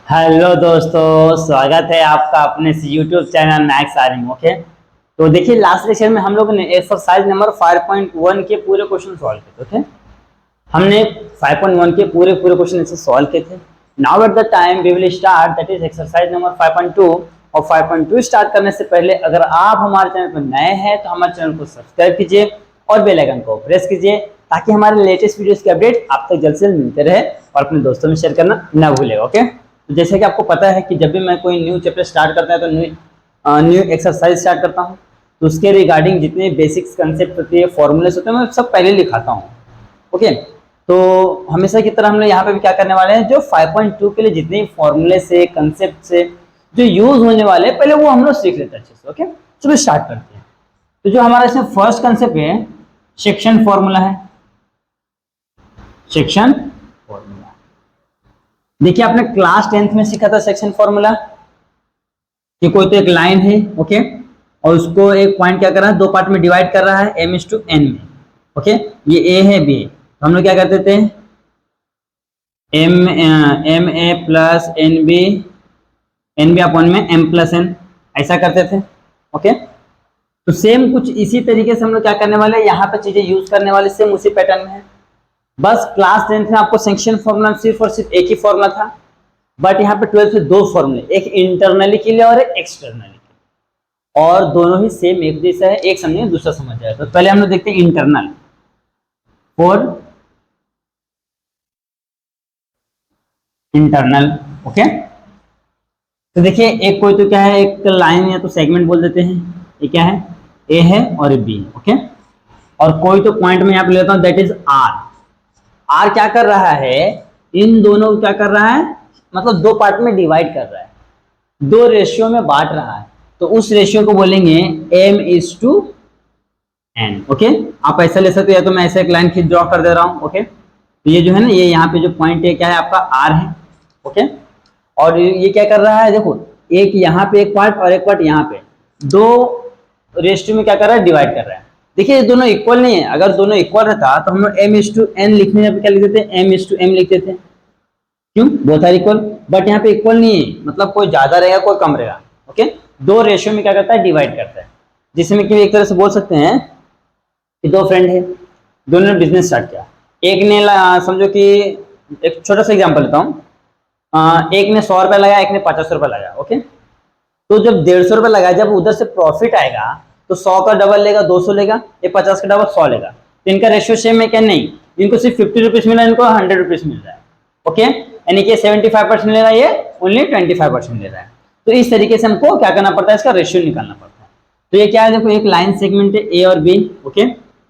Hello दोस्तों, स्वागत है आपका अपने YouTube channel maths Aryan. Okay, तो देखिए लास्ट लेक्चर में हम लोगों ने एक्सरसाइज नंबर 5.1 के पूरे क्वेश्चन सॉल्व किए थे। ओके, हमने 5.1 के पूरे क्वेश्चन ऐसे सॉल्व किए थे। Now at the time we will start that is exercise number 5.2। और 5.2 स्टार्ट करने से पहले अगर आप हमारे चैनल पर नए हैं तो हमारे चैनल को सब्सक्राइब कीजिए और बेल आइकन को प्रेस कीजिए ताकि हमारे लेटेस्ट वीडियोस की अपडेट आप तक जल्द से जल्द मिलते रहे और अपने दोस्तों में शेयर करना ना भूलें। ओके, तो जैसे कि आपको पता है कि जब भी मैं कोई न्यू चैप्टर स्टार्ट करता है तो न्यू एक्सरसाइज स्टार्ट करता हूँ, तो उसके रिगार्डिंग जितने बेसिक्स कंसेप्ट होते हैं, फॉर्मूलेस होते हैं, मैं सब पहले लिखाता हूँ। ओके, तो हमेशा की तरह हम लोग यहाँ पे भी क्या करने वाले हैं, जो 5.2 के लिए जितने फॉर्मूले से कंसेप्ट से जो यूज होने वाले हैं पहले वो हम लोग सीख लेते हैं अच्छे से। ओके, चलो स्टार्ट करते हैं। तो जो हमारा इसमें फर्स्ट कंसेप्ट है सेक्शन फॉर्मूला है। सेक्शन फॉर्मूला देखिए आपने क्लास 10th में सीखा था सेक्शन फॉर्मूला कि कोई तो एक लाइन है, ओके, और उसको एक पॉइंट क्या कर रहा है, दो पार्ट में डिवाइड कर रहा है m/n में। ओके, ये a है b है, तो हम लोग क्या करते थे, ma प्लस nb अपॉन में m+n ऐसा करते थे। ओके, तो सेम कुछ इसी तरीके से हम लोग क्या करने वाले हैं, यहाँ पे चीजें यूज करने वाले सेम उसी पैटर्न में है। बस क्लास 10th में आपको सेक्शन फॉर्मूला सिर्फ और सिर्फ एक ही फॉर्मूला था, बट यहाँ पे 12th में दो फॉर्मूले, एक इंटरनली के लिए और एक एक्सटर्नली के लिए, और दोनों ही सेम एक जैसा है, एक समझे दूसरा समझ जाए। तो पहले हम लोग देखते हैं इंटरनल फॉर इंटरनल। ओके, तो देखिए एक कोई तो क्या है, एक लाइन या तो सेगमेंट बोल देते हैं, ये क्या है, ए है और बी। ओके, और कोई तो पॉइंट में यहाँ पे लेता हूँ दैट इज आर। आर क्या कर रहा है, इन दोनों को क्या कर रहा है, मतलब दो पार्ट में डिवाइड कर रहा है, दो रेशियो में बांट रहा है, तो उस रेशियो को बोलेंगे m/n। ओके, आप ऐसा ले सकते हो, या तो मैं ऐसे एक लाइन खींच ड्रॉ कर दे रहा हूँ। ओके, तो ये जो है ना, ये यहाँ पे जो पॉइंट है क्या है आपका r है। ओके, और ये क्या कर रहा है, देखो एक यहाँ पे एक पार्ट और एक पार्ट यहाँ पे, दो रेशियो में क्या कर रहा है, डिवाइड कर रहा है। देखिए ये दोनों इक्वल नहीं है, अगर दोनों इक्वल रहता तो हम लोग m/n लिखने पे क्या लिखते थे, m/m लिखते थे, क्यों, बोथ आर इक्वल। बट यहाँ पे इक्वल नहीं है, मतलब कोई ज्यादा रहेगा कोई कम रहेगा। ओके, दो रेशियो में क्या करता है, डिवाइड करता है, जिसमें कि एक तरह से बोल सकते हैं कि दो फ्रेंड है, दोनों ने बिजनेस स्टार्ट किया। एक ने समझो कि एक छोटा सा एग्जांपल लेता हूँ, एक ने 100 रुपया लगाया, एक ने 50 रुपया लगाया। ओके, तो जब 150 रुपया लगाया, जब उधर से प्रॉफिट आएगा तो 100 का डबल लेगा 200 लेगा, ये 50 का डबल 100 लेगा, तो इनका रेशियो सेम है क्या, नहीं, इनको सिर्फ 50 रुपीज मिला, इनको 100 रुपीज मिल रहा है। ओके, यानी कि 75% ले रहा है, ये ओनली 25% ले रहा है। तो इस तरीके से हमको क्या करना पड़ता है, इसका रेशियो निकालना पड़ता है। तो ये क्या है, देखो एक लाइन सेगमेंट है ए और बी। ओके,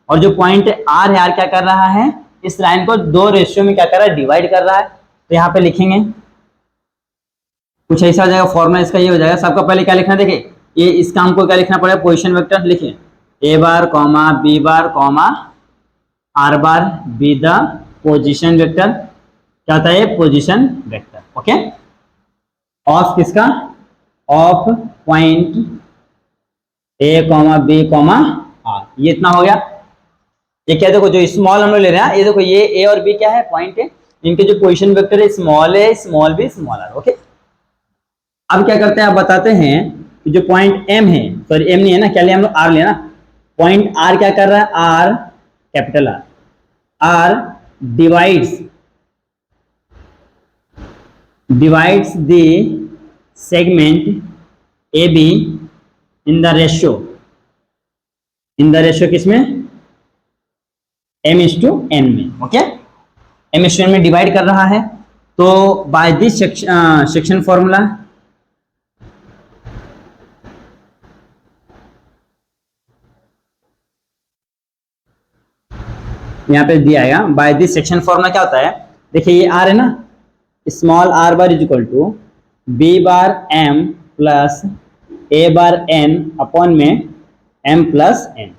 और जो पॉइंट आर है, आर क्या कर रहा है, इस लाइन को दो रेशियो में क्या कर रहा है, डिवाइड कर रहा है। तो यहाँ पे लिखेंगे कुछ ऐसा हो जाएगा, फॉर्मूला इसका ये हो जाएगा। सबका पहले क्या लिखना है, देखिए ये इसका हमको क्या लिखना पड़ेगा, पोजीशन वेक्टर लिखिए, A bar comma B bar comma R bar be the position vector. क्या होता है, पोजीशन वेक्टर। ओके, ऑफ किसका, of point A comma B comma R, ये इतना हो गया। ये क्या, देखो जो स्मॉल हम लोग ले रहे हैं, ये देखो ये ए और बी क्या है, पॉइंट है, इनके जो पोजीशन वेक्टर है, small A small B small R. Okay, अब क्या करते हैं, आप बताते हैं कि जो पॉइंट एम है, सॉरी एम नहीं है ना, क्या लिया हम लोग, आर लिया ना, पॉइंट आर क्या कर रहा है, are capital R divides the segment AB in the ratio किसमें, m/n में। ओके, m/n में डिवाइड कर रहा है। तो बाय दिस सेक्शन फॉर्मूला, यहाँ पे दिया आएगा बाय दिस सेक्शन फॉर्मूला क्या होता है, देखिए ये आर है ना, small R bar is equal to B bar M plus A bar N upon में एम प्लस एन।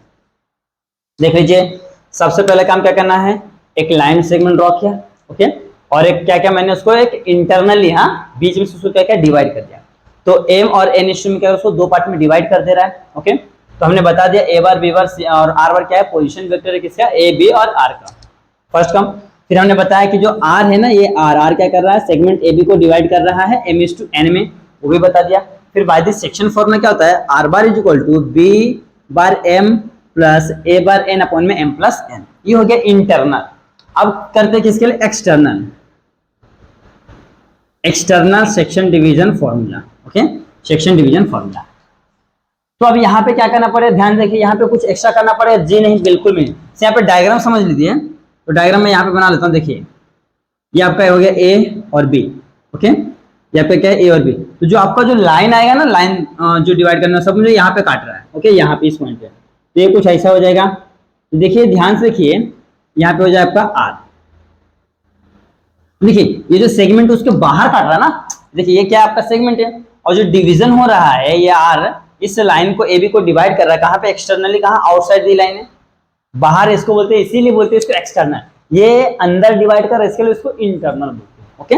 देख लीजिए, सबसे पहले काम क्या करना है, एक लाइन सेगमेंट ड्रॉ किया। ओके, और एक क्या क्या मैंने उसको एक इंटरनली, हाँ बीच में उसको क्या क्या डिवाइड कर दिया। तो एम और एन में क्या, उसको दो पार्ट में डिवाइड कर दे रहा है। ओके, तो हमने बता दिया ए बार बी बार और आर बार क्या है, पोजीशन वेक्टर है किसका, ए बी और आर का। फर्स्ट कम फिर हमने बताया कि जो आर है ना, ये आर क्या कर रहा है, सेगमेंट ए बी को डिवाइड कर रहा है m/n में, वो भी बता दिया। फिर बाय दिस सेक्शन फॉर्मूला क्या होता है, R bar is equal to B bar M plus A bar N upon में एम प्लस एन। ये हो गया इंटरनल। अब करते किसके लिए, external, external section division formula. Okay, section division formula. तो अब यहाँ पे क्या करना पड़ेगा, ध्यान देखिए, यहाँ पे कुछ एक्स्ट्रा करना पड़ेगा, जी नहीं, बिल्कुल भी नहीं। यहाँ पे डायग्राम समझ लीजिए, तो डायग्राम में यहाँ पे बना लेता हूँ। देखिए ये आपका हो गया ए और बी। ओके, यहाँ पे क्या है, ए और बी। तो जो आपका जो लाइन आएगा ना, लाइन जो डिवाइड करना, सब मुझे यहाँ पे काट रहा है। ओके, यहाँ पे इस पॉइंट पे, तो ये कुछ ऐसा हो जाएगा। तो देखिए ध्यान से देखिए, यहाँ पे हो जाए आपका आर। देखिए ये जो सेगमेंट उसके बाहर काट रहा है ना, देखिए ये क्या आपका सेगमेंट है, और जो डिवीजन हो रहा है ये आर इस लाइन को ए बी को डिवाइड कर रहा है, कहाँ पे, एक्सटर्नली, कहाँ, आउटसाइड दी लाइन है, बाहर इसको बोलते हैं, इसीलिए बोलते हैं इसको एक्सटर्नल। ये अंदर डिवाइड कर रहा है, इसके लिए इसको इंटरनल बोलते हैं। ओके,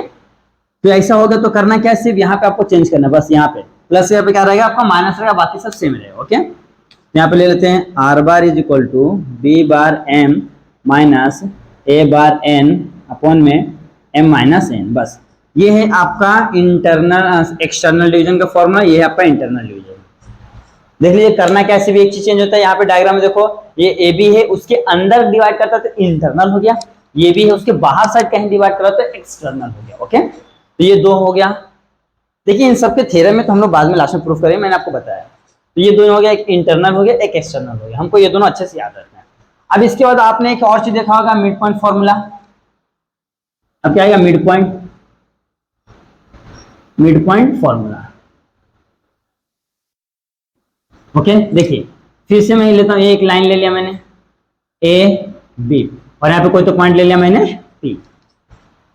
तो ऐसा होगा तो करना क्या है, सिर्फ यहाँ पे आपको चेंज करना है, बस यहाँ पे प्लस, यहाँ पे क्या रहेगा आपका माइनस रहेगा, बाकी सब सेम रहेगा। ओके, यहाँ पे ले लेते हैं R bar is equal to B bar M minus A bar N upon में एम माइनस एन। बस ये है आपका इंटरनल एक्सटर्नल डिवीजन का फॉर्मूला, ये है आपका इंटरनल डिवीजन। देख लीजिए करना कैसे भी एक चीज चेंज होता है। यहाँ पे डायग्राम में देखो, ये ए बी है, उसके अंदर डिवाइड करता है तो इंटरनल हो गया, ये भी है उसके बाहर साइड कहीं डिवाइड कर रहा तो एक्सटर्नल हो गया। ओके, तो ये दो हो गया। देखिए इन सबके थ्योरम में तो हम लोग बाद में लास्ट में प्रूफ करेंगे, मैंने आपको बताया। तो ये दोनों हो गया, एक इंटरनल हो गया, एक एक्सटर्नल हो गया। हमको ये दोनों अच्छे से याद रखना है। अब इसके बाद आपने एक और चीज देखा होगा, मिड पॉइंट फॉर्मूला। अब क्या आएगा, mid point, mid point formula. Okay, देखिए फिर से मैं लेता हूँ, एक लाइन ले लिया मैंने ए बी, और यहाँ पे कोई तो पॉइंट ले लिया मैंने पी।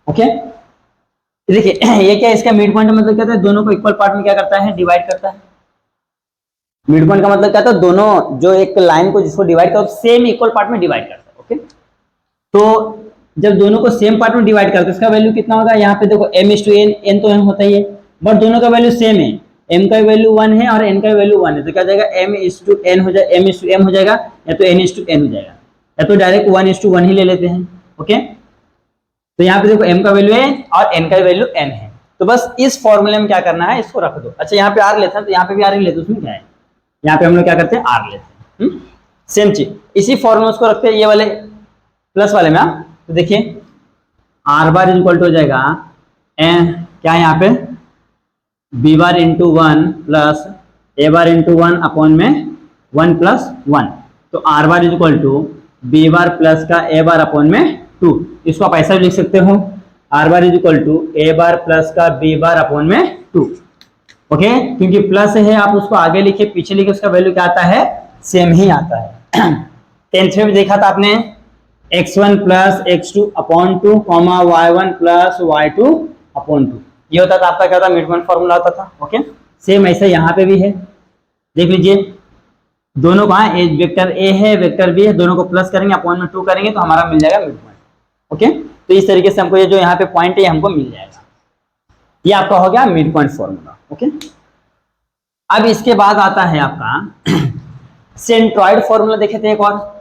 ओके, देखिए ये क्या है, इसका मिड पॉइंट का मतलब क्या है, दोनों को इक्वल पार्ट में क्या करता है, डिवाइड करता है। मिड पॉइंट का मतलब क्या था, दोनों जो एक लाइन को जिसको डिवाइड करता है सेम इक्वल पार्ट में डिवाइड करता है। ओके, तो जब दोनों को सेम पार्ट में डिवाइड करते हैं, इसका वैल्यू कितना होगा, यहाँ पे देखो m/n, n तो n होता ही है, बट दोनों का वैल्यू सेम है, m का वैल्यू 1 है और n का वैल्यू 1 है, तो क्या जाएगा, m/n हो जाएगा, m/m हो जाएगा, या तो n/n हो जाएगा, या तो डायरेक्ट 1:1 ही ले लेते हैं। ओके, तो यहाँ पे देखो m का वैल्यू है और n का वैल्यू n है, तो बस इस फॉर्मूले में क्या करना है, इसको रख दो। अच्छा यहाँ पे r लेते हैं, तो यहाँ पे भी r ही लेते हैं, उसमें क्या है, यहाँ पे हम लोग क्या करते हैं, r लेते हैं। सेम चीज, इसी फॉर्मूले को रखते हैं ये वाले प्लस वाले में। तो देखिए R bar is equal to हो जाएगा क्या है यहाँ पे, B bar into 1 plus A bar into 1 upon में 1 प्लस 1। तो R bar is equal to B bar plus का ए बार अपॉन में 2। इसको आप ऐसा भी लिख सकते हो, R bar is equal to A bar plus का बी बार अपॉन में 2। ओके, क्योंकि प्लस है, आप उसको आगे लिखे पीछे लिखे, उसका वैल्यू क्या आता है, सेम ही आता है। 10th में भी देखा था आपने, x1 plus x2 upon 2 comma y1 plus y2 upon 2, ये होता था आपका, क्या था, मिड पॉइंट फॉर्मूला होता था। ओके, सेम ऐसा यहाँ पे भी है, देख लीजिए दोनों का वेक्टर ए है, वेक्टर बी है, दोनों को प्लस करेंगे, अपॉन में 2 करेंगे, तो हमारा मिल जाएगा मिड पॉइंट। ओके, तो इस तरीके से हमको ये जो यहाँ पे पॉइंट है हमको मिल जाएगा, ये आपका हो गया मिड पॉइंट फॉर्मूला। ओके, अब इसके बाद आता है आपका सेंट्रॉइड फॉर्मूला, देखे थे एक और,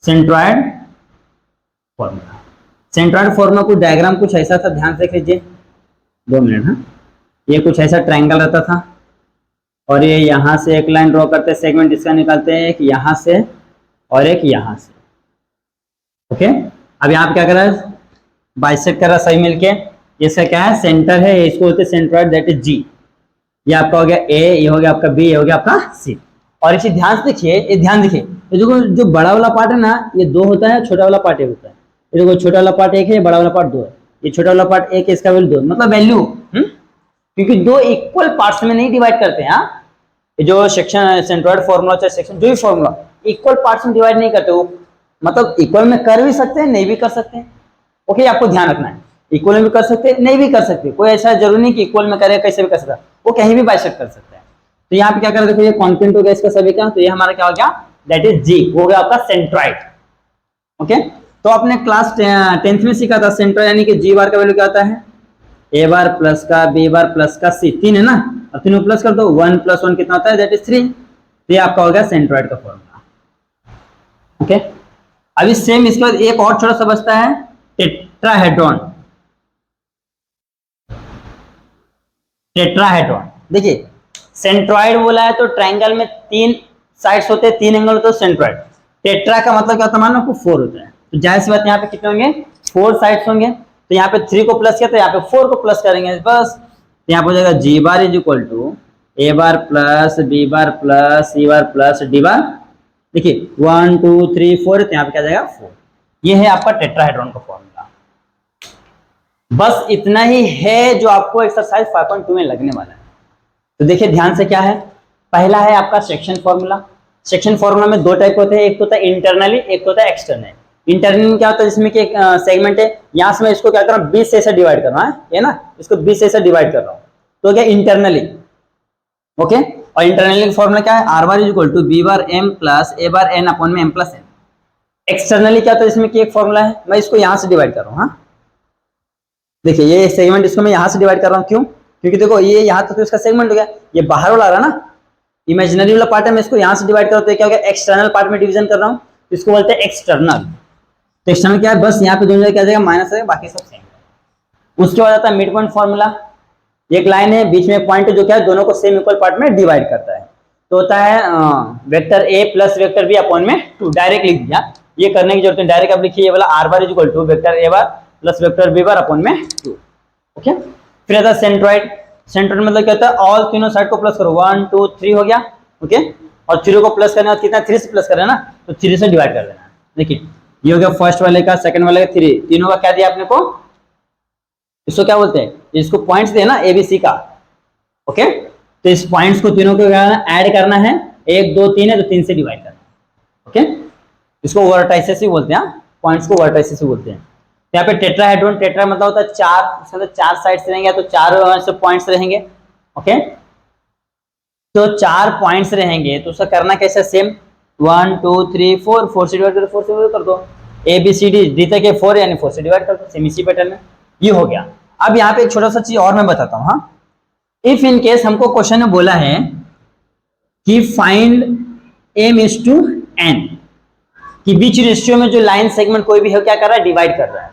सेंट्रॉइड फॉर्मूला। सेंट्रॉइड फॉर्मूला को डायग्राम कुछ ऐसा था, ध्यान से देख लीजिए, 2 मिनट। हाँ, ये कुछ ऐसा ट्रायंगल रहता था, और ये यहाँ से एक लाइन ड्रॉ करते, सेगमेंट इसका निकालते हैं, एक यहाँ से और एक यहाँ से। ओके, अब यहाँ पे क्या कर रहा है, बाइसेक्ट कर रहा है सही मिलके, इसका क्या है, सेंटर है, इसको बोलते हैं सेंट्रॉइड, दैट इज जी। ये आपका हो गया ए, ये हो गया आपका बी, ये हो गया आपका सी। और इसे ध्यान से देखिए, ये ध्यान देखिए, ये जो बड़ा वाला पार्ट है ना, ये 2 होता है, छोटा वाला पार्ट 1 होता है। ये देखो छोटा वाला पार्ट 1 है, बड़ा वाला पार्ट 2 है, ये छोटा वाला पार्ट 1 है, इसका वैल्यू 2, मतलब वैल्यू, क्योंकि 2 इक्वल पार्ट्स में नहीं डिवाइड करते हैं। ये जो सेक्शन सेंट्रॉइड फॉर्मूला चाहे सेक्शन जो भी फॉर्मूला इक्वल पार्ट्स में डिवाइड नहीं करते, वो मतलब इक्वल में कर भी सकते हैं, नहीं भी कर सकते हैं। ओके, आपको ध्यान रखना है, इक्वल में भी कर सकते हैं, नहीं भी कर सकते, कोई ऐसा जरूरी नहीं कि इक्वल में करे, कैसे भी कर सकता है, वो कहीं भी बाइसेक्ट कर सकता है। तो यहाँ पे क्या कर, देखो ये कॉन्स्टेंट हो गया इसका सभी का, तो ये हमारा क्या हो गया, दैट इज जी, हो गया आपका सेंट्रॉइड। ओके, तो आपने क्लास 10th में सीखा था सेंट्रॉइड, यानी कि जी बार का वैल्यू क्या होता है, ए बार प्लस का बी बार प्लस का सी, 3 है ना, अब तीनों प्लस कर दो, 1 + 1 कितना होता है, दैट इज 3। तो ये आपका हो गया सेंट्रॉइड का फॉर्मूला। ओके, अभी सेम इसके बाद एक और छोटा सा बचता है टेट्राहेड्रॉन। टेट्राहेड्रॉन देखिए, सेंट्रॉइड बोला है तो ट्रायंगल में 3 साइड्स होते हैं, 3 एंगल होते हैं सेंट्रॉइड। टेट्रा का मतलब क्या होता है, मान लो 4 होता है, तो जाहिर सी बात यहाँ पे कितने होंगे, 4 साइड्स होंगे। तो यहाँ पे 3 को प्लस किया तो यहाँ पे 4 को प्लस करेंगे बस। तो यहाँ पे हो जाएगा G bar is equal to A bar plus B bar plus C bar plus D bar. देखिए 1 2 3 4, तो यहाँ पे क्या जाएगा 4। ये है आपका टेट्राहेड्रॉन का फॉर्मूला। बस इतना ही है जो आपको एक्सरसाइज 5.2 में लगने वाला है। तो देखिए ध्यान से क्या है, पहला है आपका सेक्शन फॉर्मूला। सेक्शन फॉर्मूला में 2 टाइप होते हैं, एक होता है इंटरनली, एक होता है एक्सटर्नल। इंटरनल क्या होता है, जिसमें कि एक सेगमेंट है, यहाँ से मैं इसको क्या कर रहा हूँ 20 से ऐसे डिवाइड कर रहा है ना, इसको 20 से ऐसे डिवाइड कर रहा हूँ, तो क्या इंटरनली। ओके, और इंटरनली फॉर्मूला क्या है, R bar is equal to B bar M plus A bar N upon में एम प्लस एन। एक्सटर्नली क्या होता है, इसमें कि एक फॉर्मूला है, मैं इसको यहाँ से डिवाइड कर रहा हूँ। हाँ देखिए ये सेगमेंट, इसको मैं यहाँ से डिवाइड कर रहा हूँ, क्यों, क्योंकि देखो ये यहाँ तक तो इसका सेगमेंट हो गया, ये बाहर वाला आ रहा ना, इमेजिनरी वाला पार्ट है, मैं इसको यहाँ से डिवाइड कर रहा हूँ, तो क्या हो गया, एक्सटर्नल पार्ट में डिवीजन कर रहा हूँ, इसको बोलते हैं एक्सटर्नल। तो एक्सटर्नल क्या है, बस यहाँ पे दोनों जगह क्या जाएगा माइनस है, बाकी सब सेम। उसके बाद आता है मिड पॉइंट फॉर्मूला। एक लाइन है, बीच में पॉइंट जो क्या है, दोनों को सेम इक्वल पार्ट में डिवाइड करता है, तो होता है vector A plus vector B upon में 2। डायरेक्ट लिख दिया, ये करने की जरूरत नहीं, डायरेक्ट आप लिखिए ये वाला R bar is equal to vector A bar plus vector B bar upon में 2। ओके, फिर आता है सेंट्रॉइड। सेंट्रॉइड मतलब क्या होता है, ऑल तीनों साइड को प्लस करो, 1 2 3 हो गया। ओके, और 3 को प्लस करना है, कितना 3 से प्लस कर रहे हैं ना, तो 3 से डिवाइड कर देना। देखिए ये हो गया फर्स्ट वाले का, सेकंड वाले का 3, तीनों का क्या दिया आपने को, इसको क्या बोलते हैं, इसको पॉइंट्स दिए ना एबीसी का। ओके, तो इस पॉइंट्स को तीनों को ऐड करना है, 1 2 3 है तो 3 से डिवाइड करना है। ओके, इसको वर्टाइसेस ही बोलते हैं, पॉइंट्स को वर्टाइसेस ही बोलते हैं। तो यहाँ पे टेट्राहेड्रॉन, टेट्रा मतलब होता है 4, इसके अंदर 4 साइड्स रहेंगे, तो 4 से पॉइंट्स रहेंगे। ओके, तो 4 पॉइंट्स रहेंगे, तो उसका करना कैसे, सेम 1 2 3 4, 4 से डिवाइड करो, 4 से डिवाइड कर दो, A B C D D तक 4 यानी 4 से डिवाइड कर दो, सेम इसी पैटर्न में। ये हो गया। अब यहाँ पे एक छोटा सा चीज और मैं बताता हूँ। हाँ, इफ इन केस हमको क्वेश्चन में बोला है कि find M is to N, कि बीच रेशियो में जो लाइन सेगमेंट कोई भी है क्या कर रहा है, डिवाइड कर रहा है।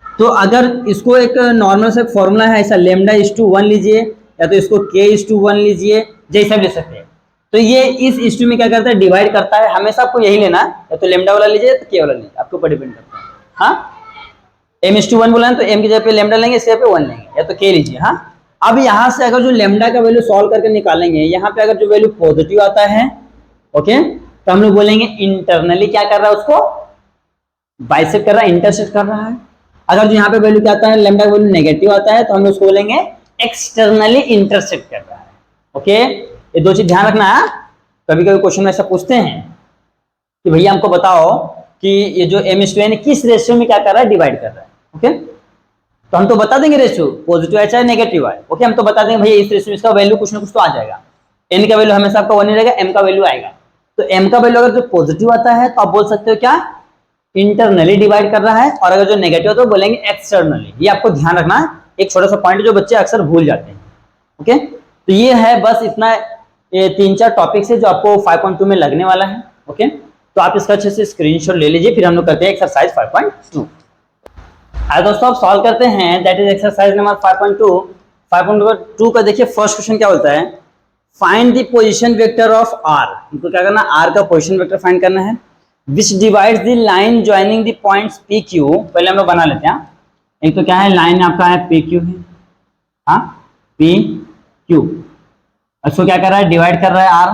तो अगर इसको एक नॉर्मल से फॉर्मूला है ऐसा, लेमडा इज टू 1 लीजिए, या तो इसको के इज टू 1 लीजिए, जैसा भी ले सकते हैं। तो ये इस इस टू में क्या करता है, डिवाइड करता है। हमेशा आपको यही लेना है, या तो लेमडा वाला लीजिए या तो के वाला लीजिए, आपके ऊपर डिपेंड करता है। हाँ, एम इज टू 1 बोला है तो एम की जगह पे लेमडा लेंगे, इसके जगह पे 1 लेंगे, या तो के लीजिए। हाँ, अब यहाँ से अगर जो लेमडा का वैल्यू सॉल्व करके निकालेंगे, यहाँ पे अगर जो वैल्यू पॉजिटिव आता है, ओके, तो हम लोग बोलेंगे इंटरनली क्या कर रहा है, उसको बाइसेक्ट कर रहा है, इंटरसेक्ट कर रहा है। अगर जो यहाँ पे वैल्यू क्या आता है, लेमडा का वैल्यू नेगेटिव आता है, तो हम लोग उसको बोलेंगे एक्सटर्नली इंटरसेक्ट कर रहा है। ओके, ये 2 चीज ध्यान रखना है। कभी कभी क्वेश्चन में ऐसा पूछते हैं कि भैया हमको बताओ कि ये जो एम इज टू एन किस रेशियो में क्या कर रहा है, डिवाइड कर रहा है। ओके, तो हम तो बता देंगे रेशियो, पॉजिटिव है चाहे नेगेटिव है। ओके, हम तो बता देंगे भैया इस रेशियो में इसका वैल्यू कुछ ना कुछ तो आ जाएगा। एन का वैल्यू हमेशा आपका 1 ही रहेगा, एम का वैल्यू आएगा। तो एम का वैल्यू अगर जो पॉजिटिव आता है तो आप बोल सकते हो क्या, इंटरनली डिवाइड कर रहा है, और अगर जो नेगेटिव तो बोलेंगे एक्सटर्नली। ये आपको ध्यान रखना है, एक छोटा सा पॉइंट जो बच्चे अक्सर भूल जाते हैं। ओके, तो ये है बस इतना, ये 3-4 टॉपिक्स है जो आपको 5.2 में लगने वाला है। ओके, तो आप इसका अच्छे से स्क्रीनशॉट ले लीजिए, फिर हम लोग करते हैं एक्सरसाइज 5.2। आइए दोस्तों, आप सॉल्व करते हैं, दैट इज एक्सरसाइज नंबर 5.2। 5.2 का देखिए फर्स्ट क्वेश्चन क्या बोलता है, find the position vector of R. हमको क्या करना है, आर का पोजीशन वेक्टर फाइंड करना है, विच divides the line joining the points P Q. पहले हम लोग बना लेते हैं। एक तो क्या है, लाइन आपका है पी क्यू है, हाँ पी क्यू, इसको क्या कर रहा है, डिवाइड कर रहा है आर।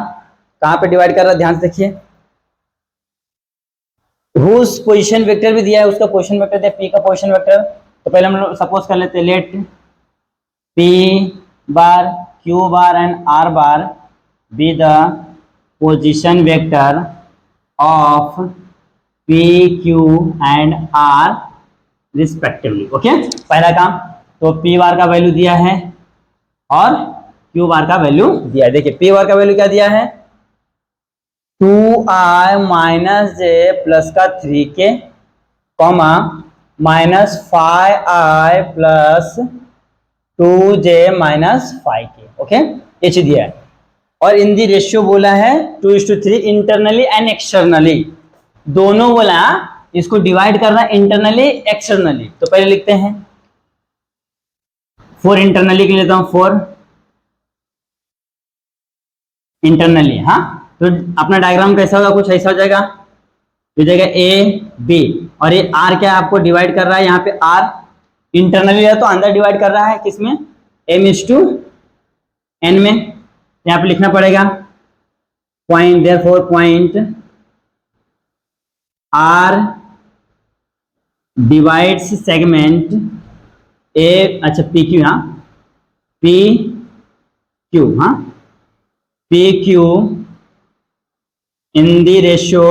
कहाँ पे डिवाइड कर रहा है, ध्यान से देखिए। हुज पोजीशन वेक्टर भी दिया है, उसका पोजीशन वेक्टर दिया पी का पोजीशन वेक्टर। तो पहले हम लोग सपोज कर लेते हैं, let P bar Q bar and R bar be the position vector of P Q and R respectively. Okay, पहला काम, तो पी बार का वैल्यू दिया है और क्यू बार का वैल्यू दिया है। देखिए पी बार का वैल्यू क्या दिया है, 2i माइनस जे प्लस का 3k comma minus 5i plus 2j minus 5k। Okay, ये चीज दिया है। और इन दी रेशियो बोला है 2:3 इंटरनली एंड एक्सटर्नली। दोनों बोला इसको डिवाइड करना इंटरनली एक्सटर्नली। तो पहले लिखते हैं फोर इंटरनली के लेता हूं, फोर इंटरनली। हाँ, तो अपना डायग्राम कैसा होगा, कुछ ऐसा हो जाएगा, हो जाएगा ए बी, और ये आर क्या है आपको डिवाइड कर रहा है, यहाँ पे आर इंटरनली है तो अंदर डिवाइड कर रहा है किसमें, m इज टू n में। यहाँ पे लिखना पड़ेगा point, therefore point R divides segment A, अच्छा पी क्यू, हाँ पी क्यू, हाँ P Q in the ratio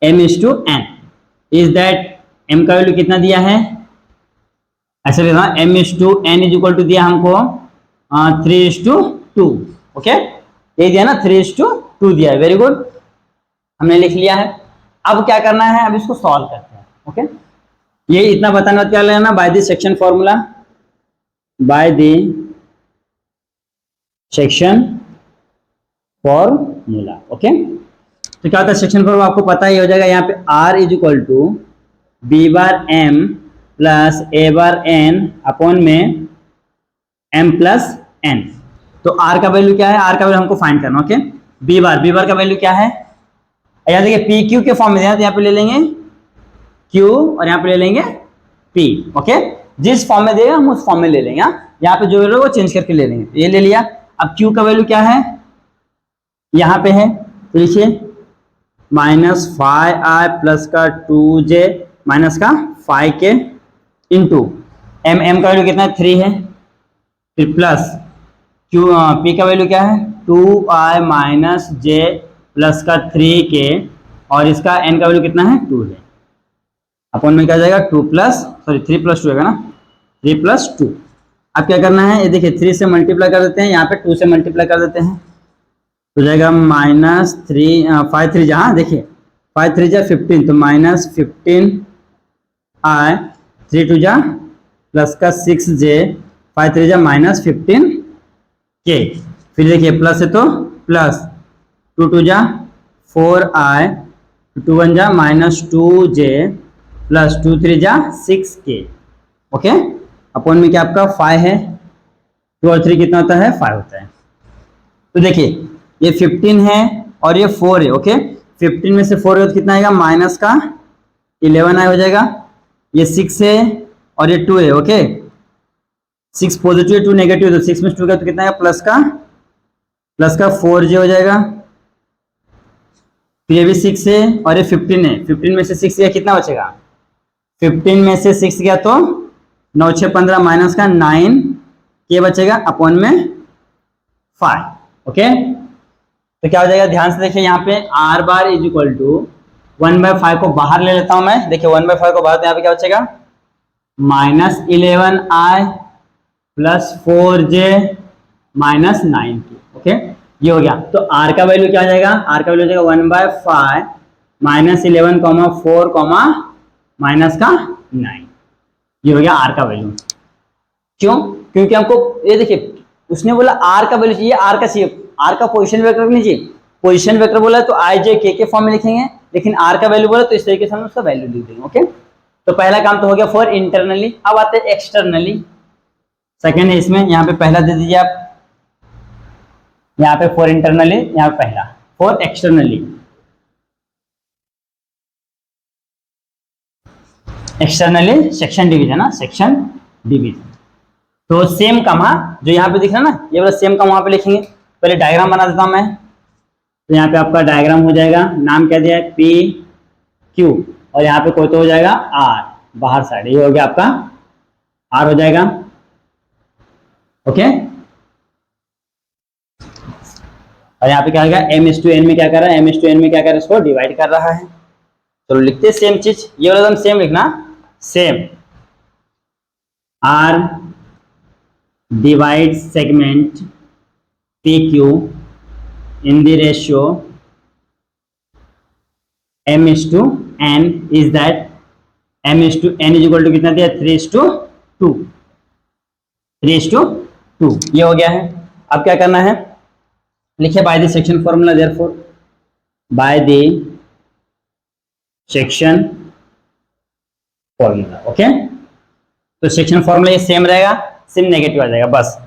m is to n, is that m का वैल्यू कितना दिया है, ऐसे लिखना m is to n is equal to दिया हमको 3:2। ओके, ये दिया ना 3:2 दिया है, वेरी गुड, हमने लिख लिया है। अब क्या करना है, अब इसको सॉल्व करते हैं। ओके, ये इतना बताना क्या लेना, bye the section formula, bye the section formula. Okay, तो क्या होता है सेक्शन फॉर्मूला, आपको पता ही हो जाएगा। यहाँ पे r is equal to B bar M plus A bar N upon में m प्लस n। तो r का वैल्यू क्या है, r का वैल्यू हमको फाइंड करना। ओके, बी बार का वैल्यू क्या है, यहाँ देखिए पी क्यू के फॉर्म में है, तो यहाँ पे ले लेंगे q और यहाँ पे ले लेंगे p। ओके, जिस फॉर्म में देगा हम उस फॉर्म में ले लेंगे, यहाँ पे जो वैल्यू वो चेंज करके ले लेंगे। ये ले लिया। अब q का वैल्यू क्या है, यहाँ पे है, तो लिखिए -5i प्लस का 2j माइनस का 5k इंटू m का वैल्यू कितना है 3 है, फिर प्लस q p का वैल्यू क्या है 2i माइनस j प्लस का 3k, और इसका n का वैल्यू कितना है 2 है, अपॉन में क्या जाएगा 3 + 2 है ना, 3 + 2। अब क्या करना है, ये देखिए 3 से मल्टीप्लाई कर देते हैं, यहाँ पे 2 से मल्टीप्लाई कर देते हैं, तो जाएगा -3 5 3 जहाँ देखिए 5 3 जा 15, तो -15i 3 2 जा प्लस का 6j 5 3 जा -15k, फिर देखिए प्लस है तो प्लस 2 2 जा 4i 2 1 जा -2j प्लस 2 3 जा 6k। ओके, अपॉन में क्या आपका 5 है, 2 और 3 कितना होता है 5 होता है। तो देखिए ये 15 है और ये 4 है। ओके, 15 में से 4 है तो कितना आएगा, माइनस का 11 हो जाएगा, ये 6 है और ये 2 है। ओके, 6 पॉजिटिव है 2 नेगेटिव है, तो 6 में 2 का तो कितना आएगा प्लस का 4j हो जाएगा, तो ये भी 6 है और ये 15 है, 15 में से 6 गया कितना बचेगा, 15 में से 6 गया तो 9 6 15 माइनस का 9k बचेगा, अपॉन में 5। ओके, तो क्या हो जाएगा, ध्यान से देखिए यहाँ पे r bar is equal to 1/5 को बाहर ले लेता हूं मैं, देखिए 1/5 को बाहर, तो यहाँ पे क्या बचेगा -11i plus 4j minus 9k। Okay, ये हो गया। तो r का वैल्यू क्या आ जाएगा, r का वैल्यू हो जाएगा 1/5 -11, 4, माइनस का 9, ये हो गया r का वैल्यू। क्यों, क्योंकि हमको ये देखिए उसने बोला r का वैल्यू चाहिए, r का चाहिए, r का पोजीशन वेक्टर नहीं चाहिए, पोजीशन वेक्टर बोला तो i j k के फॉर्म में लिखेंगे, लेकिन r का वैल्यू बोला तो इस तरीके से हम उसका वैल्यू लिख देंगे। ओके, तो पहला काम तो हो गया फॉर इंटरनली। अब आते हैं एक्सटर्नली, सेकंड है इसमें, यहाँ पे पहला दे दीजिए आप, यहाँ पे फॉर इंटरनली, यहाँ पे पहला for externally. Externally section division ना, सेक्शन डिवीजन, तो सेम काम, हाँ जो यहाँ पे दिख रहा है ना, ये वाला सेम काम वहां पे लिखेंगे। पहले डायग्राम बना देता हूं मैं, तो यहाँ पे आपका डायग्राम हो जाएगा, नाम क्या दिया है पी क्यू, और यहाँ पे कोई तो हो जाएगा आर बाहर साइड, ये हो गया आपका आर हो जाएगा। ओके, और यहाँ पे क्या होगा m/n में क्या कर रहा है, m/n में क्या कर रहा है, इसको डिवाइड कर रहा है। चलो लिखते हैं सेम चीज, ये वाला एकदम सेम लिखना, same r divide segment PQ in the ratio m/n, is that m/n is equal to कितना दिया 3:2, 3:2, ये हो गया है। अब क्या करना है, लिखिए by the section formula, therefore by the section formula. Okay, तो सेक्शन फॉर्मूला ये सेम रहेगा, सिर्फ नेगेटिव आ जाएगा बस।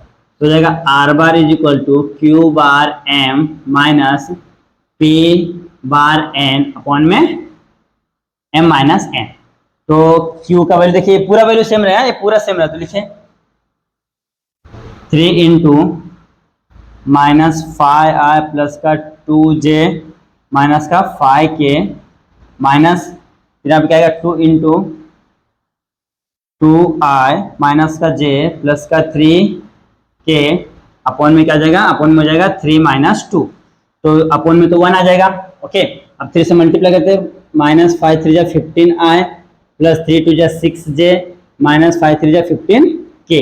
तो हो जाएगा R bar is equal to Q bar M minus P bar N upon में एम माइनस एन। तो क्यू का वैल्यू देखिए पूरा वैल्यू सेम रहेगा, ये पूरा सेम रहेगा, तो लिखे 3 इंटू माइनस 5i प्लस का 2j माइनस का 5k माइनस फिर यहाँ पे क्या आएगा 2 इंटू 2i माइनस का j प्लस का 3k अपॉन में क्या आ जाएगा, अपॉन में हो जाएगा 3 माइनस 2, तो अपॉन में तो 1 आ जाएगा। ओके, अब 3 से मल्टीप्लाई करते हैं, माइनस 5 3 जा 15i प्लस 3 2 जा 6j माइनस 5 3 जा 15k,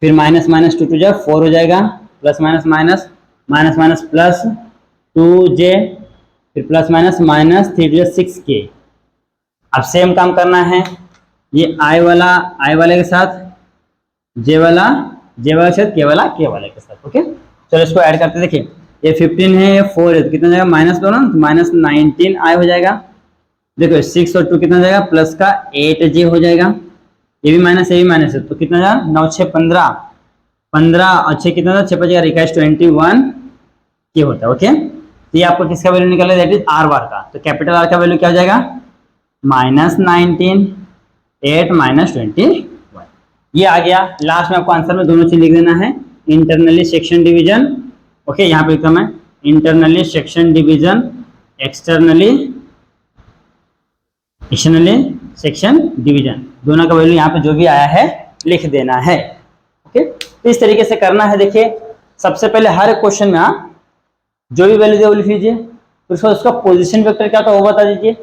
फिर माइनस माइनस 2 2 जा 4 हो जाएगा, plus minus minus minus minus plus 2j फिर प्लस माइनस माइनस 3 2 जा 6k। अब सेम काम करना है, ये i वाले के साथ j वाला के साथ k वाला के साथ। ओके, चलो इसको ऐड करते देखिए, ये 15 है, ये 4 है, तो कितना जाएगा माइनस दोनों, माइनस 19i हो जाएगा। देखो 6 और 2 कितना जाएगा, प्लस का 8j हो जाएगा, ये भी माइनस है, तो कितना जाएगा 9 6 15 15 और 6 कितना था 6 5 21 के होता है। ओके, तो ये आपको किसका वैल्यू निकला, दैट इज आर बार का। तो कैपिटल आर का वैल्यू क्या हो जाएगा, माइनस 19 8 माइनस 21, ये आ गया। लास्ट में आपको आंसर में दोनों चीज लिख देना है, इंटरनली सेक्शन डिवीजन। ओके, यहाँ पे लिखता मैं internally section division, externally section division, दोनों का वैल्यू यहाँ पे जो भी आया है लिख देना है। ओके, तो इस तरीके से करना है। देखिए सबसे पहले हर क्वेश्चन में आप जो भी वैल्यू दे वो लिख लीजिए, फिर उसका पोजीशन वेक्टर क्या होता है वो बता दीजिए।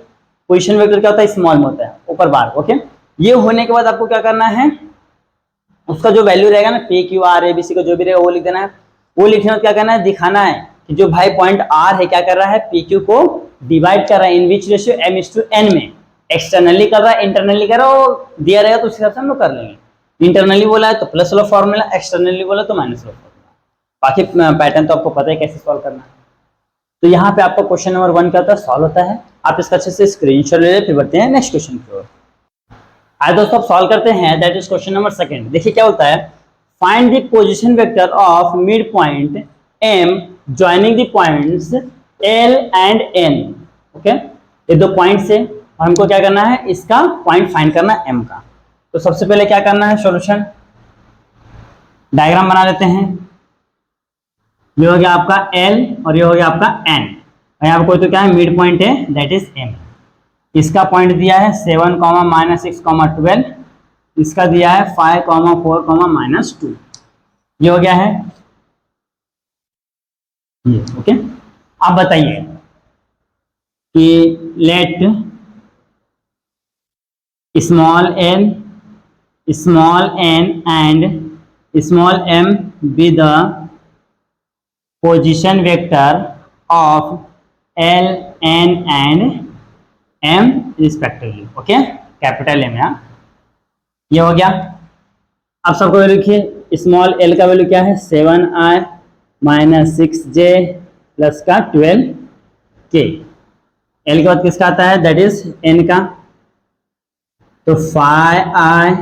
पोजीशन वेक्टर क्या होता है, स्मॉल में होता है, ऊपर बार। ओके, ये होने के बाद आपको क्या करना है, उसका जो वैल्यू रहेगा ना P Q R A B C का जो भी रहेगा वो लिख देना है। वो लिखने में क्या करना है, दिखाना है कि जो भाई पॉइंट आर है क्या कर रहा है, पी क्यू को डिवाइड कर रहा है in which ratio M is to N में, एक्सटर्नली कर रहा है इंटरनली कर रहा है, वो दिया रहेगा तो उस हिसाब से हम लोग कर लेंगे। इंटरनली बोला है तो प्लस वाला फॉर्मूला, एक्सटर्नली बोला तो माइनस वाला फॉर्मूला। बाकी पैटर्न तो आपको पता है कैसे सॉल्व करना है। तो यहाँ पे आपका क्वेश्चन नंबर 1 क्या होता है, सॉल्व होता है। आप इसका अच्छे से स्क्रीनशॉट ले लें, फिर बढ़ते हैं नेक्स्ट क्वेश्चन की ओर। आइए दोस्तों अब सॉल्व करते हैं, दैट इज क्वेश्चन नंबर 2। देखिए क्या होता है, find the position vector of mid point m joining the points l and n। Okay, ये दो पॉइंट्स है और हमको क्या करना है, इसका पॉइंट फाइंड करना है m का। तो सबसे पहले क्या करना है, सॉल्यूशन डायग्राम बना लेते हैं। ये हो गया आपका l और ये हो गया आपका n, और यहाँ पर कोई तो क्या है मिड पॉइंट है, दैट इज m। इसका पॉइंट दिया है 7, -6, 12, इसका दिया है 5, 4, -2, ये हो गया है ये। ओके, आप बताइए कि let small n and small m B the position vector of l, n and m respectively. Okay, capital M यहाँ, ये हो गया। अब सबको वैल्यू लिखिए, स्मॉल l का वैल्यू क्या है 7i माइनस 6j प्लस का 12k। l के बाद किसका आता है, दैट इज n का, तो 5i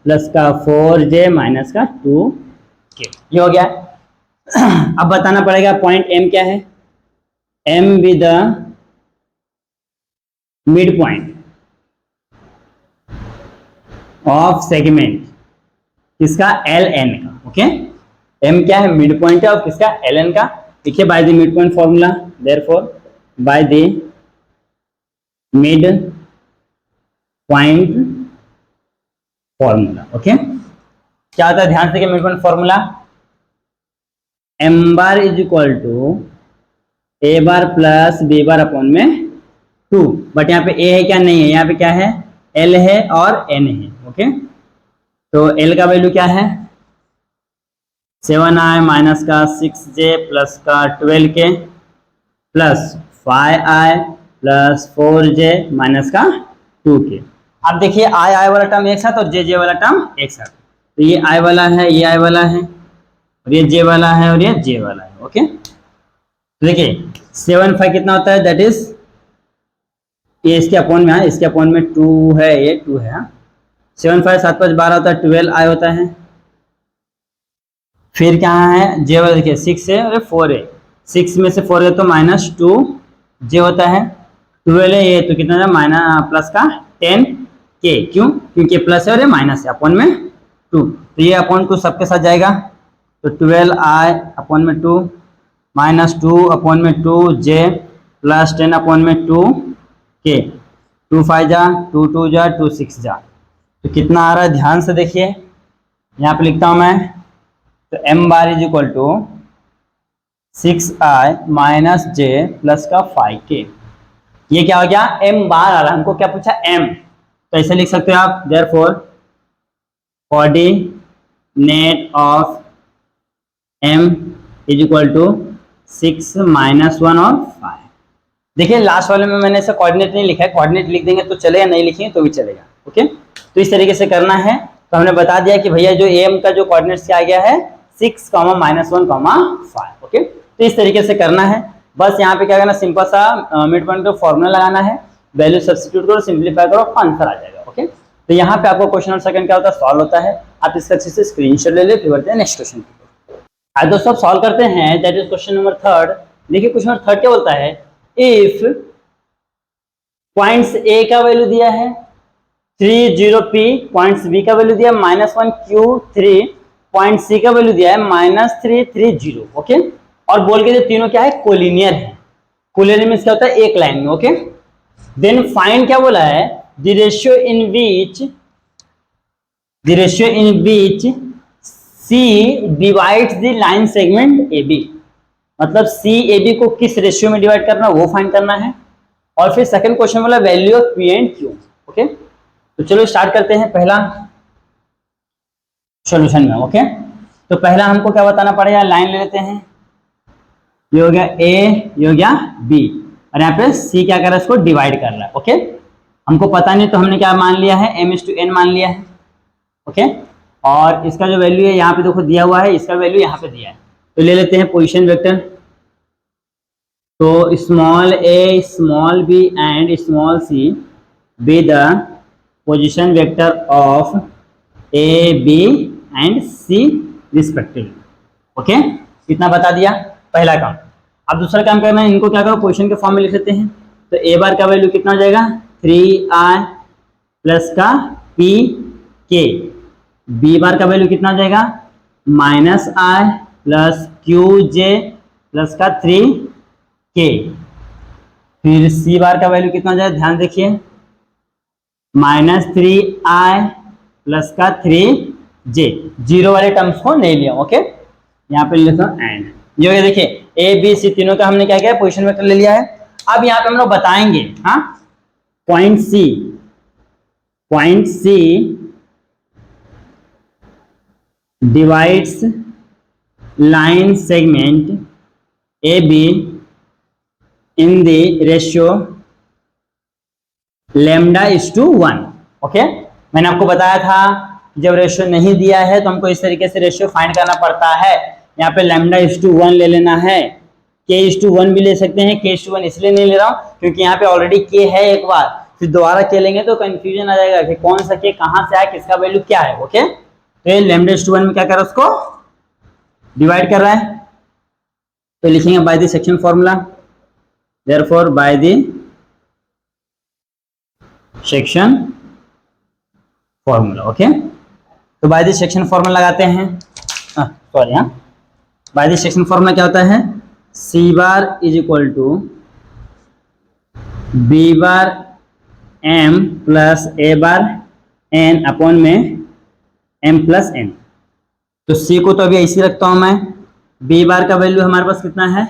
प्लस का 4j माइनस का 2k, ये हो गया। अब बताना पड़ेगा पॉइंट m क्या है, m with the mid point of segment किसका, एल एन का। ओके, m क्या है, मिड पॉइंट है, और किसका, एल एन का। देखिए by the mid point formula, therefore by the mid point formula. Okay, क्या होता है ध्यान से देखिए, mid point formula m bar is equal to a bar plus b bar upon में 2, बट यहाँ पे a है क्या, नहीं है, यहाँ पे क्या है, l है और n है। ओके, तो l का वैल्यू क्या है 7i माइनस का 6j प्लस का 12k plus 5i plus 4j minus का 2k। अब देखिए i वाला टर्म एक साथ और j वाला टर्म एक साथ, तो ये i वाला है, ये i वाला है, और ये j वाला है, और ये j वाला है। ओके, तो देखिए 7 5 कितना होता है, दैट इज ये इसके अपॉन में है, इसके अपॉन में 2 है, ये 2 है। 7 5 7 5 12 होता है, 12 I होता है। फिर क्या है, जे वाला देखिए 6 है और 4 है, 6 में से 4 है तो -2 जे होता है। 12 है ये तो कितना है, माइनस प्लस का 10 के, क्यों, क्योंकि प्लस है और ये माइनस है, अपॉन में 2, तो ये अपॉन 2 सबके साथ जाएगा, तो 12I अपॉन में 2 -2 अपॉन में 2 जे प्लस 10 अपॉन में 2 के, 2 5 जा 2 2 जा 2 6 जा, तो कितना आ रहा है, ध्यान से देखिए, यहाँ पे लिखता हूं मैं, तो m bar is equal to 6I minus J plus का 5k। ये क्या हो गया, m बार आ रहा है, हमको क्या पूछा m, तो ऐसे लिख सकते हो आप, therefore coordinate of m is equal to 6 -1 और 5। देखिए लास्ट वाले में मैंने ऐसा कोऑर्डिनेट नहीं लिखा है, कोऑर्डिनेट लिख देंगे तो चलेगा, नहीं लिखेंगे तो भी चलेगा, ओके। तो इस तरीके से करना है, तो हमने बता दिया कि भैया जो am का जो कोऑर्डिनेट क्या आ गया है 6, -1, -5, ओके। तो इस तरीके से करना है, बस यहाँ पे क्या करना, सिंपल सा मिड पॉइंट का फॉर्मूला लगाना है, वैल्यू सब्स्टिट्यूट करो, सिंपलीफाई करो, आंसर आ जाएगा, ओके। तो यहाँ पे आपको क्वेश्चन नंबर सेकंड क्या होता है, सॉल्व होता है, आप इसका अच्छे से स्क्रीनशॉट ले ले, फिर बढ़ते हैं नेक्स्ट क्वेश्चन। आज दोस्तों आप सॉल्व करते हैं, that is question number third. देखिए क्वेश्चन नंबर थर्ड क्या बोलता है, इफ पॉइंट्स ए का वैल्यू दिया है 30p, पॉइंट्स बी का वैल्यू दिया है -1q3, पॉइंट सी का वैल्यू दिया है -330, ओके। और बोल के जो तीनों क्या है, कोलिनियर है। कोलिनियर मींस क्या होता है, एक लाइन में, ओके। देन फाइंड क्या बोला है, the ratio in which C divides the line segment A B, मतलब सी ए बी को किस रेशियो में डिवाइड करना वो फाइंड करना है। और फिर सेकंड क्वेश्चन बोला value of P and Q, okay. तो चलो स्टार्ट करते हैं पहला सॉल्यूशन में, ओके। तो पहला हमको क्या बताना पड़ेगा, लाइन ले लेते हैं, ये हो गया ए, ये हो गया बी, और यहाँ पे सी क्या कर रहा है, इसको डिवाइड कर रहा है, ओके। हमको पता नहीं तो हमने क्या मान लिया है, m/n मान लिया है, ओके। और इसका जो वैल्यू है यहाँ पे देखो दिया हुआ है, इसका वैल्यू यहाँ पे दिया है, तो ले लेते हैं पोजीशन वेक्टर। तो small A, small B and small C be the position vector of A, B and C respectively, okay. कितना बता दिया पहला काम। अब दूसरा काम करना है, इनको क्या करो, पोजीशन के फॉर्म में लिख लेते हैं। तो ए बार का वैल्यू कितना हो जाएगा, 3i प्लस का p k, बी बार का वैल्यू कितना हो जाएगा, -i प्लस qj प्लस का 3k, फिर सी बार का वैल्यू कितना हो जाएगा, ध्यान देखिए, -3i प्लस का 3j, जीरो वाले टर्म्स को नहीं लिया, ओके। यहाँ पे लिखा एंड, ये हो गया। देखिए ए बी सी तीनों का हमने क्या किया, पोजीशन वेक्टर ले लिया है। अब यहाँ पे हम लोग बताएंगे, हाँ, point C divides line segment A B in the ratio λ/1, okay. मैंने आपको बताया था जब रेशियो नहीं दिया है तो हमको इस तरीके से रेशियो फाइंड करना पड़ता है। यहाँ पे λ/1 ले लेना है, k/1 भी ले सकते हैं, k/1 इसलिए नहीं ले रहा हूँ क्योंकि यहाँ पे ऑलरेडी k है एक बार, फिर दोबारा k लेंगे तो कंफ्यूजन आ जाएगा कि कौन सा k कहाँ से आया, किसका वैल्यू क्या है, ओके। तो ये λ/1 में क्या कर रहा है, उसको डिवाइड कर रहा है, तो लिखेंगे bye the section formula, therefore by the section formula, okay. तो बाय द सेक्शन फॉर्मूला लगाते हैं, सॉरी, हाँ, बाय द सेक्शन फॉर्मूला क्या होता है, C bar is equal to B bar M plus A bar N upon में M plus N. तो C को तो अभी ऐसे रखता हूं मैं, बी बार का वैल्यू हमारे पास कितना है,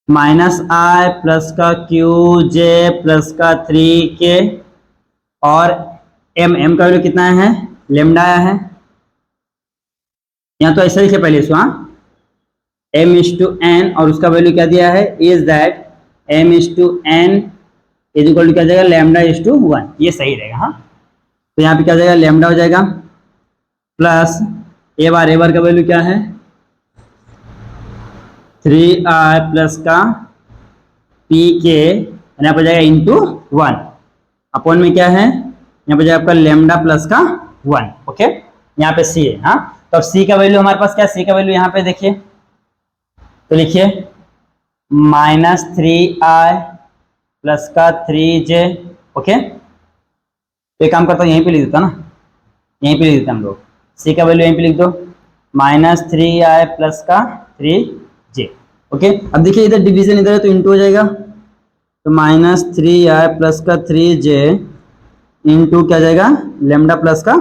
-i प्लस का qj प्लस का 3k, और m का वैल्यू कितना है, लेमडा आया है। यहाँ तो ऐसा लिखे पहले इसको, हाँ, m/n, और उसका वैल्यू क्या दिया है, is that m/n is equal to क्या जाएगा, λ/1, ये सही रहेगा, हाँ। तो यहाँ पे क्या जाएगा, लेमडा हो जाएगा प्लस ए बार का वैल्यू क्या है, 3i प्लस का पी के यहाँ पर जाएगा इंटू 1 अपॉन में क्या है, यहाँ पे जाएगा आपका लेमडा प्लस का 1। ओके, यहाँ पे सी है। हाँ, तो अब सी का वैल्यू हमारे पास क्या है, सी का वैल्यू यहाँ पे देखिए, तो लिखिए -3i प्लस का 3j। ओके, तो एक काम करता हूँ, यहीं पे लिख देता ना, यहीं पे लिख देते हम लोग, सी का वैल्यू यहीं पे लिख दो, -3i प्लस का 3j। ओके, अब देखिए इधर डिवीजन इधर है तो इंटू हो जाएगा, तो -3i प्लस का 3j इंटू क्या जाएगा, लेमडा प्लस का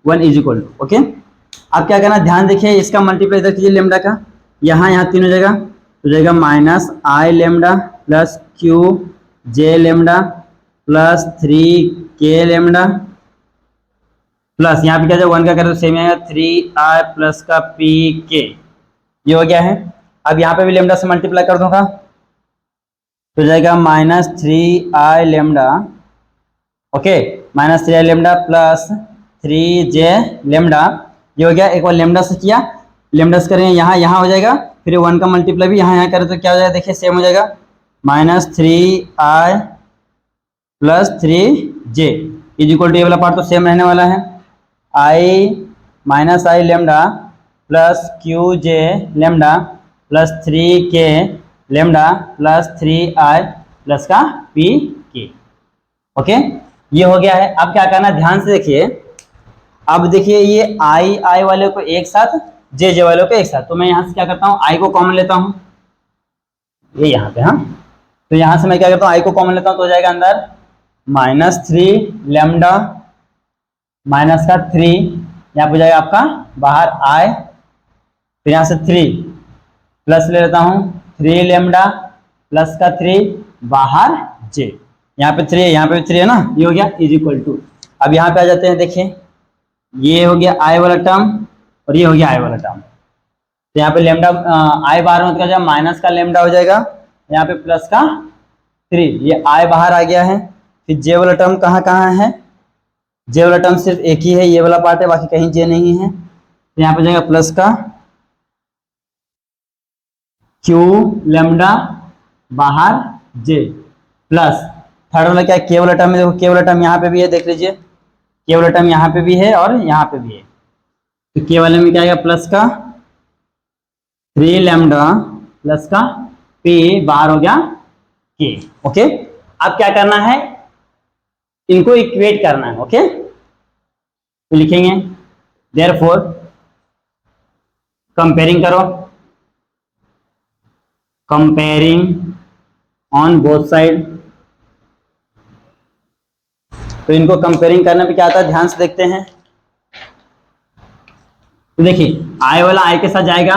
1 इज इक्वल टू। ओके, अब क्या करना, ध्यान देखिए, इसका मल्टीप्लाई इधर कीजिए लेमडा का, यहाँ 3 हो जाएगा, तो जाएगा -i lambda plus Q J lambda plus 3k lambda plus यहाँ पे क्या जाएगा 1 का करें तो सेम आएगा 3i प्लस का pk, ये हो गया है। अब यहाँ पे भी लेमडा से मल्टीप्लाई कर दूंगा तो जाएगा -3i lambda, okay, -3i lambda plus 3j lambda, ये हो गया। एक बार लेमडा से किया, लेमडा से करेंगे यहाँ हो जाएगा, फिर 1 का मल्टीप्लाई भी यहाँ करें तो क्या हो जाएगा, देखिए सेम हो जाएगा, -3i plus 3j is equal to, ये वाला पार्ट तो सेम रहने वाला है, i lambda plus Q J lambda plus 3k lambda plus 3i plus का pk। ओके, ये हो गया है। अब क्या करना है, ध्यान से देखिए, अब देखिए ये i वाले को एक साथ, j वाले को एक साथ, तो मैं यहाँ से क्या करता हूँ, i को कॉमन लेता हूँ, ये यहाँ पे, हाँ, तो यहाँ से मैं क्या करता हूँ, i को कॉमन लेता हूँ तो हो जाएगा अंदर -3 लेमडा माइनस का 3, यहाँ पे जाएगा आपका बाहर i, फिर यहाँ से 3 प्लस ले लेता हूँ 3 लेमडा प्लस का 3 बाहर j, यहाँ पे 3 है, यहाँ पे भी 3 है ना, ये हो गया इज इक्वल टू। अब यहाँ पे आ जाते हैं, देखिए ये हो गया i वाला टर्म और ये हो गया i वाला टर्म, तो यहाँ पे लेमडा i बाहर मत कर, माइनस का लेमडा हो जाएगा, यहाँ पे प्लस का 3, ये i बाहर आ गया है। फिर j वाला टर्म कहाँ कहाँ है, j वाला टर्म सिर्फ एक ही है, ये वाला पार्ट है, बाकी कहीं j नहीं है, तो यहाँ पे जाएगा प्लस का q लेमडा बाहर j प्लस थर्ड वाला क्या, k वाला टर्म है, देखो k वाला टर्म यहाँ पे भी है, देख लीजिए k वाला टर्म यहाँ पे भी है और यहाँ पे भी है, तो k वाले में क्या आएगा, प्लस का 3 लेमडा प्लस का p बाहर हो गया k। ओके, अब क्या करना है, इनको इक्वेट करना है। ओके, तो लिखेंगे देयरफॉर कंपेयरिंग करो, कंपेयरिंग ऑन बोथ साइड, तो इनको कंपेयरिंग करने पे क्या आता है, ध्यान से देखते हैं। तो देखिए i वाला i के साथ जाएगा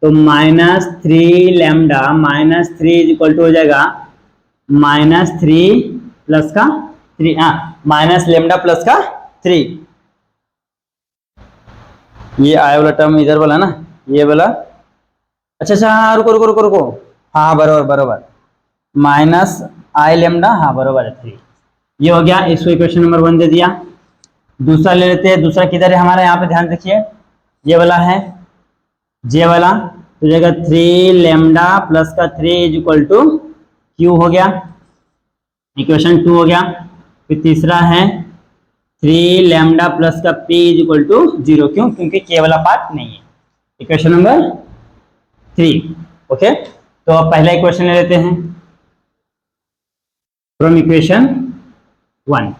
तो -3 लेमडा -3 इज इक्वल टू हो जाएगा -3 प्लस का 3, माइनस लेमडा प्लस का 3, ये i वाला टर्म इधर वाला ना, ये वाला, अच्छा हाँ, रुको रुको रुको रुको, हाँ बरोबर बरोबर, -i लेमडा, हाँ बरोबर है 3, ये हो गया। इसको इक्वेशन नंबर 1 दे दिया। दूसरा ले लेते हैं, दूसरा किधर है हमारा, यहाँ पे ध्यान देखिए, ये वाला है j वाला, तो जाएगा 3 लेमडा प्लस का 3 इज इक्वल टू q हो गया, इक्वेशन 2 हो गया। फिर तीसरा है 3 लेमडा प्लस का p इज इक्वल टू 0, क्यों, क्योंकि k वाला पार्ट नहीं है, इक्वेशन नंबर 3। ओके, तो अब पहला इक्वेशन ले लेते हैं फ्रॉम इक्वेशन 1,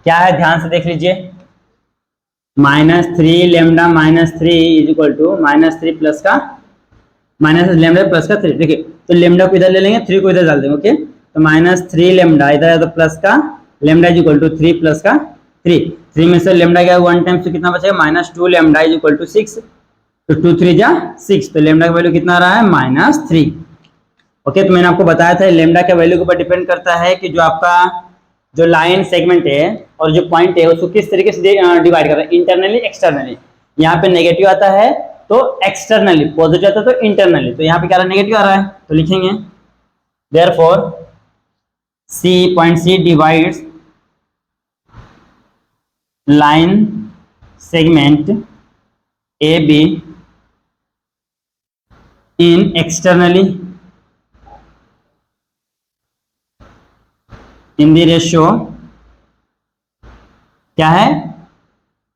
क्या है ध्यान से देख लीजिए, -3 lambda -3 is equal to -3 plus का लेमडा प्लस का 3। देखिए तो लेमडा को इधर ले लेंगे, 3 को इधर डाल देंगे। ओके, तो -3 लेमडा इधर है तो प्लस का lambda is equal to 3 plus का 3 में से लेमडा गया 1 टाइम से कितना बचेगा, -2 लेमडा इज इक्वल टू 6, तो 2 3 जा 6, तो लेमडा का वैल्यू कितना आ रहा है, -3। ओके, तो मैंने आपको बताया था लेमडा के वैल्यू के ऊपर डिपेंड करता है कि जो आपका जो लाइन सेगमेंट है और जो पॉइंट है उसको किस तरीके से डिवाइड कर रहा है, इंटरनली एक्सटर्नली। यहाँ पे नेगेटिव आता है तो एक्सटर्नली, पॉजिटिव आता है तो इंटरनली, तो यहाँ पे क्या नेगेटिव आ रहा है, तो लिखेंगे therefore point C divides line segment AB in externally in the ratio क्या है,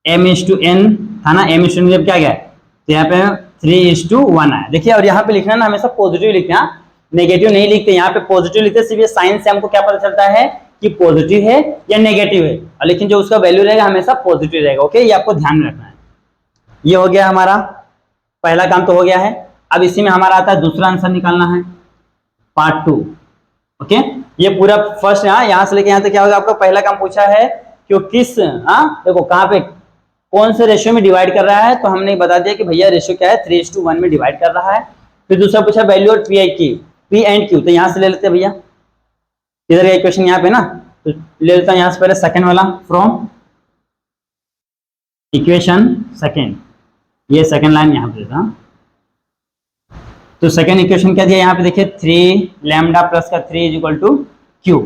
m/n था ना, m/n जब क्या गया तो यहाँ पे 3:1 आया। देखिए और यहाँ पे लिखना ना हमेशा पॉजिटिव लिखना, नेगेटिव नहीं लिखते, यहाँ पे पॉजिटिव लिखते, सिर्फ ये साइन से हमको क्या पता चलता है कि पॉजिटिव है या नेगेटिव है, और लेकिन जो उसका वैल्यू रहेगा हमेशा पॉजिटिव रहेगा। ओके, ये आपको ध्यान में रखना है। ये हो गया हमारा पहला काम तो हो गया है। अब इसी में हमारा आता है दूसरा आंसर निकालना है, पार्ट 2। ओके, ये पूरा फर्स्ट यहाँ से लेके यहाँ तक क्या होगा, आपका पहला काम पूछा है कि वो किस देखो कहाँ पे कौन से रेशियो में डिवाइड कर रहा है, तो हमने बता दिया कि भैया रेशियो क्या है 3:1 में डिवाइड कर रहा है। फिर दूसरा पूछा value of P and Q, तो यहाँ से ले लेते हैं भैया, इधर का इक्वेशन यहाँ पे ना, तो ले लेता हूँ यहाँ से पहले सेकंड वाला, फ्रॉम इक्वेशन सेकंड, ये सेकंड लाइन यहाँ पे देता हूँ। तो सेकंड इक्वेशन क्या दिया यहाँ पे देखिए, 3 लैम्डा प्लस का 3 इज इक्वल टू क्यू।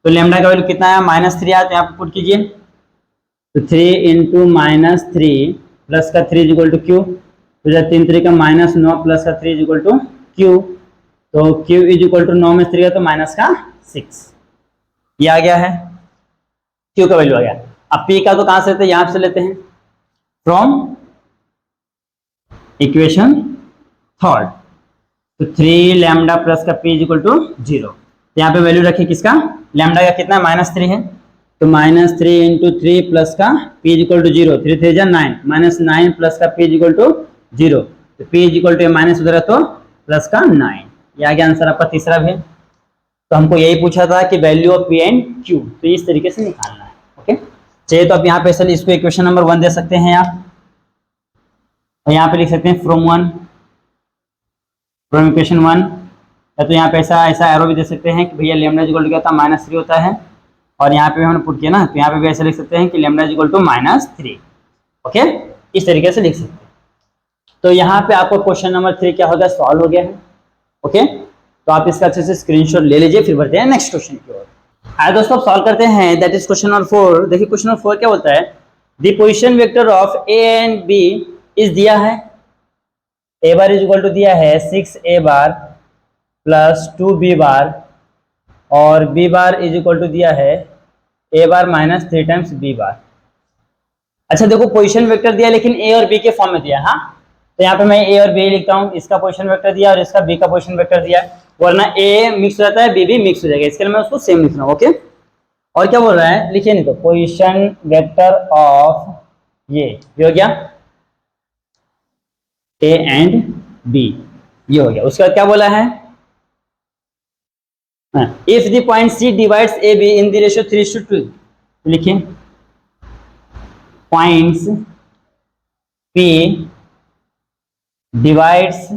तो लैम्डा का वैल्यू कितना है, -3 आया, तो यहाँ पे पुट कीजिए, तो 3 इंटू -3 प्लस का 3 इज इक्वल टू क्यू, तो जब 3 3 का -9 प्लस का 3 इज इक्वल टू क्यू, तो क्यू इज इक्वल टू 9 में 3 का तो -6, ये आ गया है, क्यू का वैल्यू आ गया। अब पी का तो कहां से लेते हैं, यहां से लेते हैं, फ्रॉम इक्वेशन थर्ड, तो 3 लैम्डा प्लस का पी इज इक्वल टू 0, तो यहाँ पे वैल्यू रखिए किसका, लैम्डा का कितना -3 है, तो -3 इंटू 3 प्लस का P is equal to 0, 3 3 9, -9 plus का पी इज इक्वल टू 0, तो P is equal to minus उधर है तो प्लस का 9, ये आ गया आंसर आपका तीसरा भी। तो हमको यही पूछा था कि value of P and Q, तो इस तरीके से निकालना है। ओके, चाहिए तो आप यहाँ पे चलिए इसको इक्वेशन नंबर 1 दे सकते हैं आप, और यहाँ पे लिख सकते हैं फ्रॉम इक्वेशन 1, या तो यहाँ पे ऐसा एरो भी दे सकते हैं कि भैया लैम्डा इज इक्वल टू क्या होता है, -3 होता है, और यहाँ पे हमने पुट किया ना, तो यहाँ पे भी ऐसे लिख सकते हैं कि lambda is equal to -3। Okay, इस तरीके से लिख सकते हैं। तो यहाँ पे आपको क्वेश्चन नंबर 3 क्या हो गया, सॉल्व हो गया है। ओके, तो आप इसका अच्छे से स्क्रीनशॉट ले लीजिए, फिर बढ़ते हैं नेक्स्ट क्वेश्चन की ओर। आइए दोस्तों सॉल्व करते हैं, दैट इज क्वेश्चन नंबर 4। देखिए क्वेश्चन नंबर 4 क्या बोलता है, the position vector of A and B is दिया है, A bar is equal to दिया है 6a bar plus 2b bar, और b bar is equal to दिया है a bar -3 times b bar. अच्छा देखो पोजीशन वेक्टर दिया लेकिन a और b के फॉर्म में दिया, हाँ, तो यहाँ पे मैं a और b लिखता हूँ, इसका पोजीशन वेक्टर दिया और इसका b का पोजीशन वेक्टर दिया, वरना a मिक्स हो जाता है b भी मिक्स हो जाएगा, इसके लिए मैं उसको सेम लिख रहा हूँ। ओके, और क्या बोल रहा है लिखिए, नहीं तो पोजीशन वेक्टर ऑफ ये हो गया a एंड b, ये हो गया। उसके बाद क्या बोला है, if the point C divides AB in the ratio 3:2, लिखिए points P divides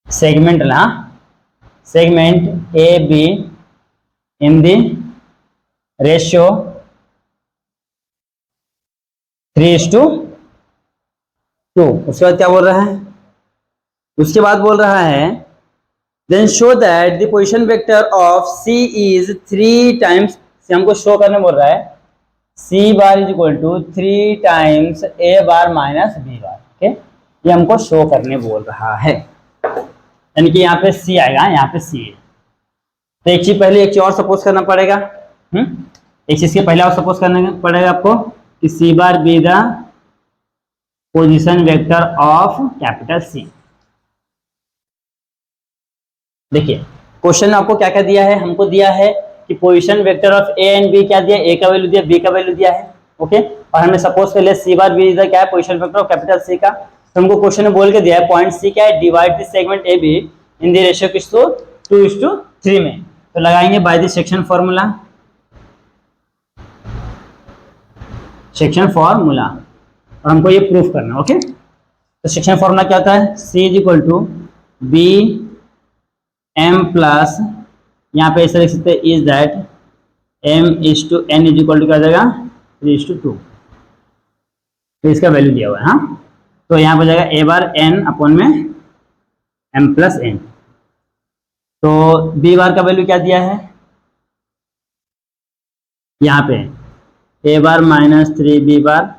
segment AB in the ratio 3:2। उसके बाद क्या बोल रहा है, उसके बाद बोल रहा है then show that the position vector of C is 3 times, से हमको शो करने बोल रहा है C bar is equal to 3 times A bar minus B bar. Okay, ये हमको शो करने बोल रहा है, यानी कि यहाँ पे C आएगा, यहाँ पे C है। तो एक चीज पहले एक चीज और सपोज करना पड़ेगा, एक चीज के पहले और सपोज करना पड़ेगा आपको कि C bar be the position vector of capital C। देखिए क्वेश्चन आपको क्या क्या दिया है, हमको दिया है कि position vector of A and B क्या दिया, ए का वैल्यू दिया, बी का वैल्यू दिया है। ओके, और हमें सपोज कर ले सी बार बी इधर क्या है, position vector of capital C का, तो हमको क्वेश्चन में बोल के दिया है पॉइंट सी क्या है, divide the segment A B in the ratio किस टू 2:3 में, तो लगाएंगे बाय द सेक्शन फार्मूला, और हमको ये प्रूफ करना। ओके, तो सेक्शन फार्मूला क्या होता है, C is equal to B m plus, यहाँ पे ऐसे लिख सकते हैं is that m is to n is equal to क्या जाएगा 3:2, तो इसका वैल्यू दिया हुआ है, हाँ, तो यहाँ पे जाएगा a बार n अपॉन में m प्लस n। तो b बार का वैल्यू क्या दिया है, यहाँ पे a बार -3 b बार,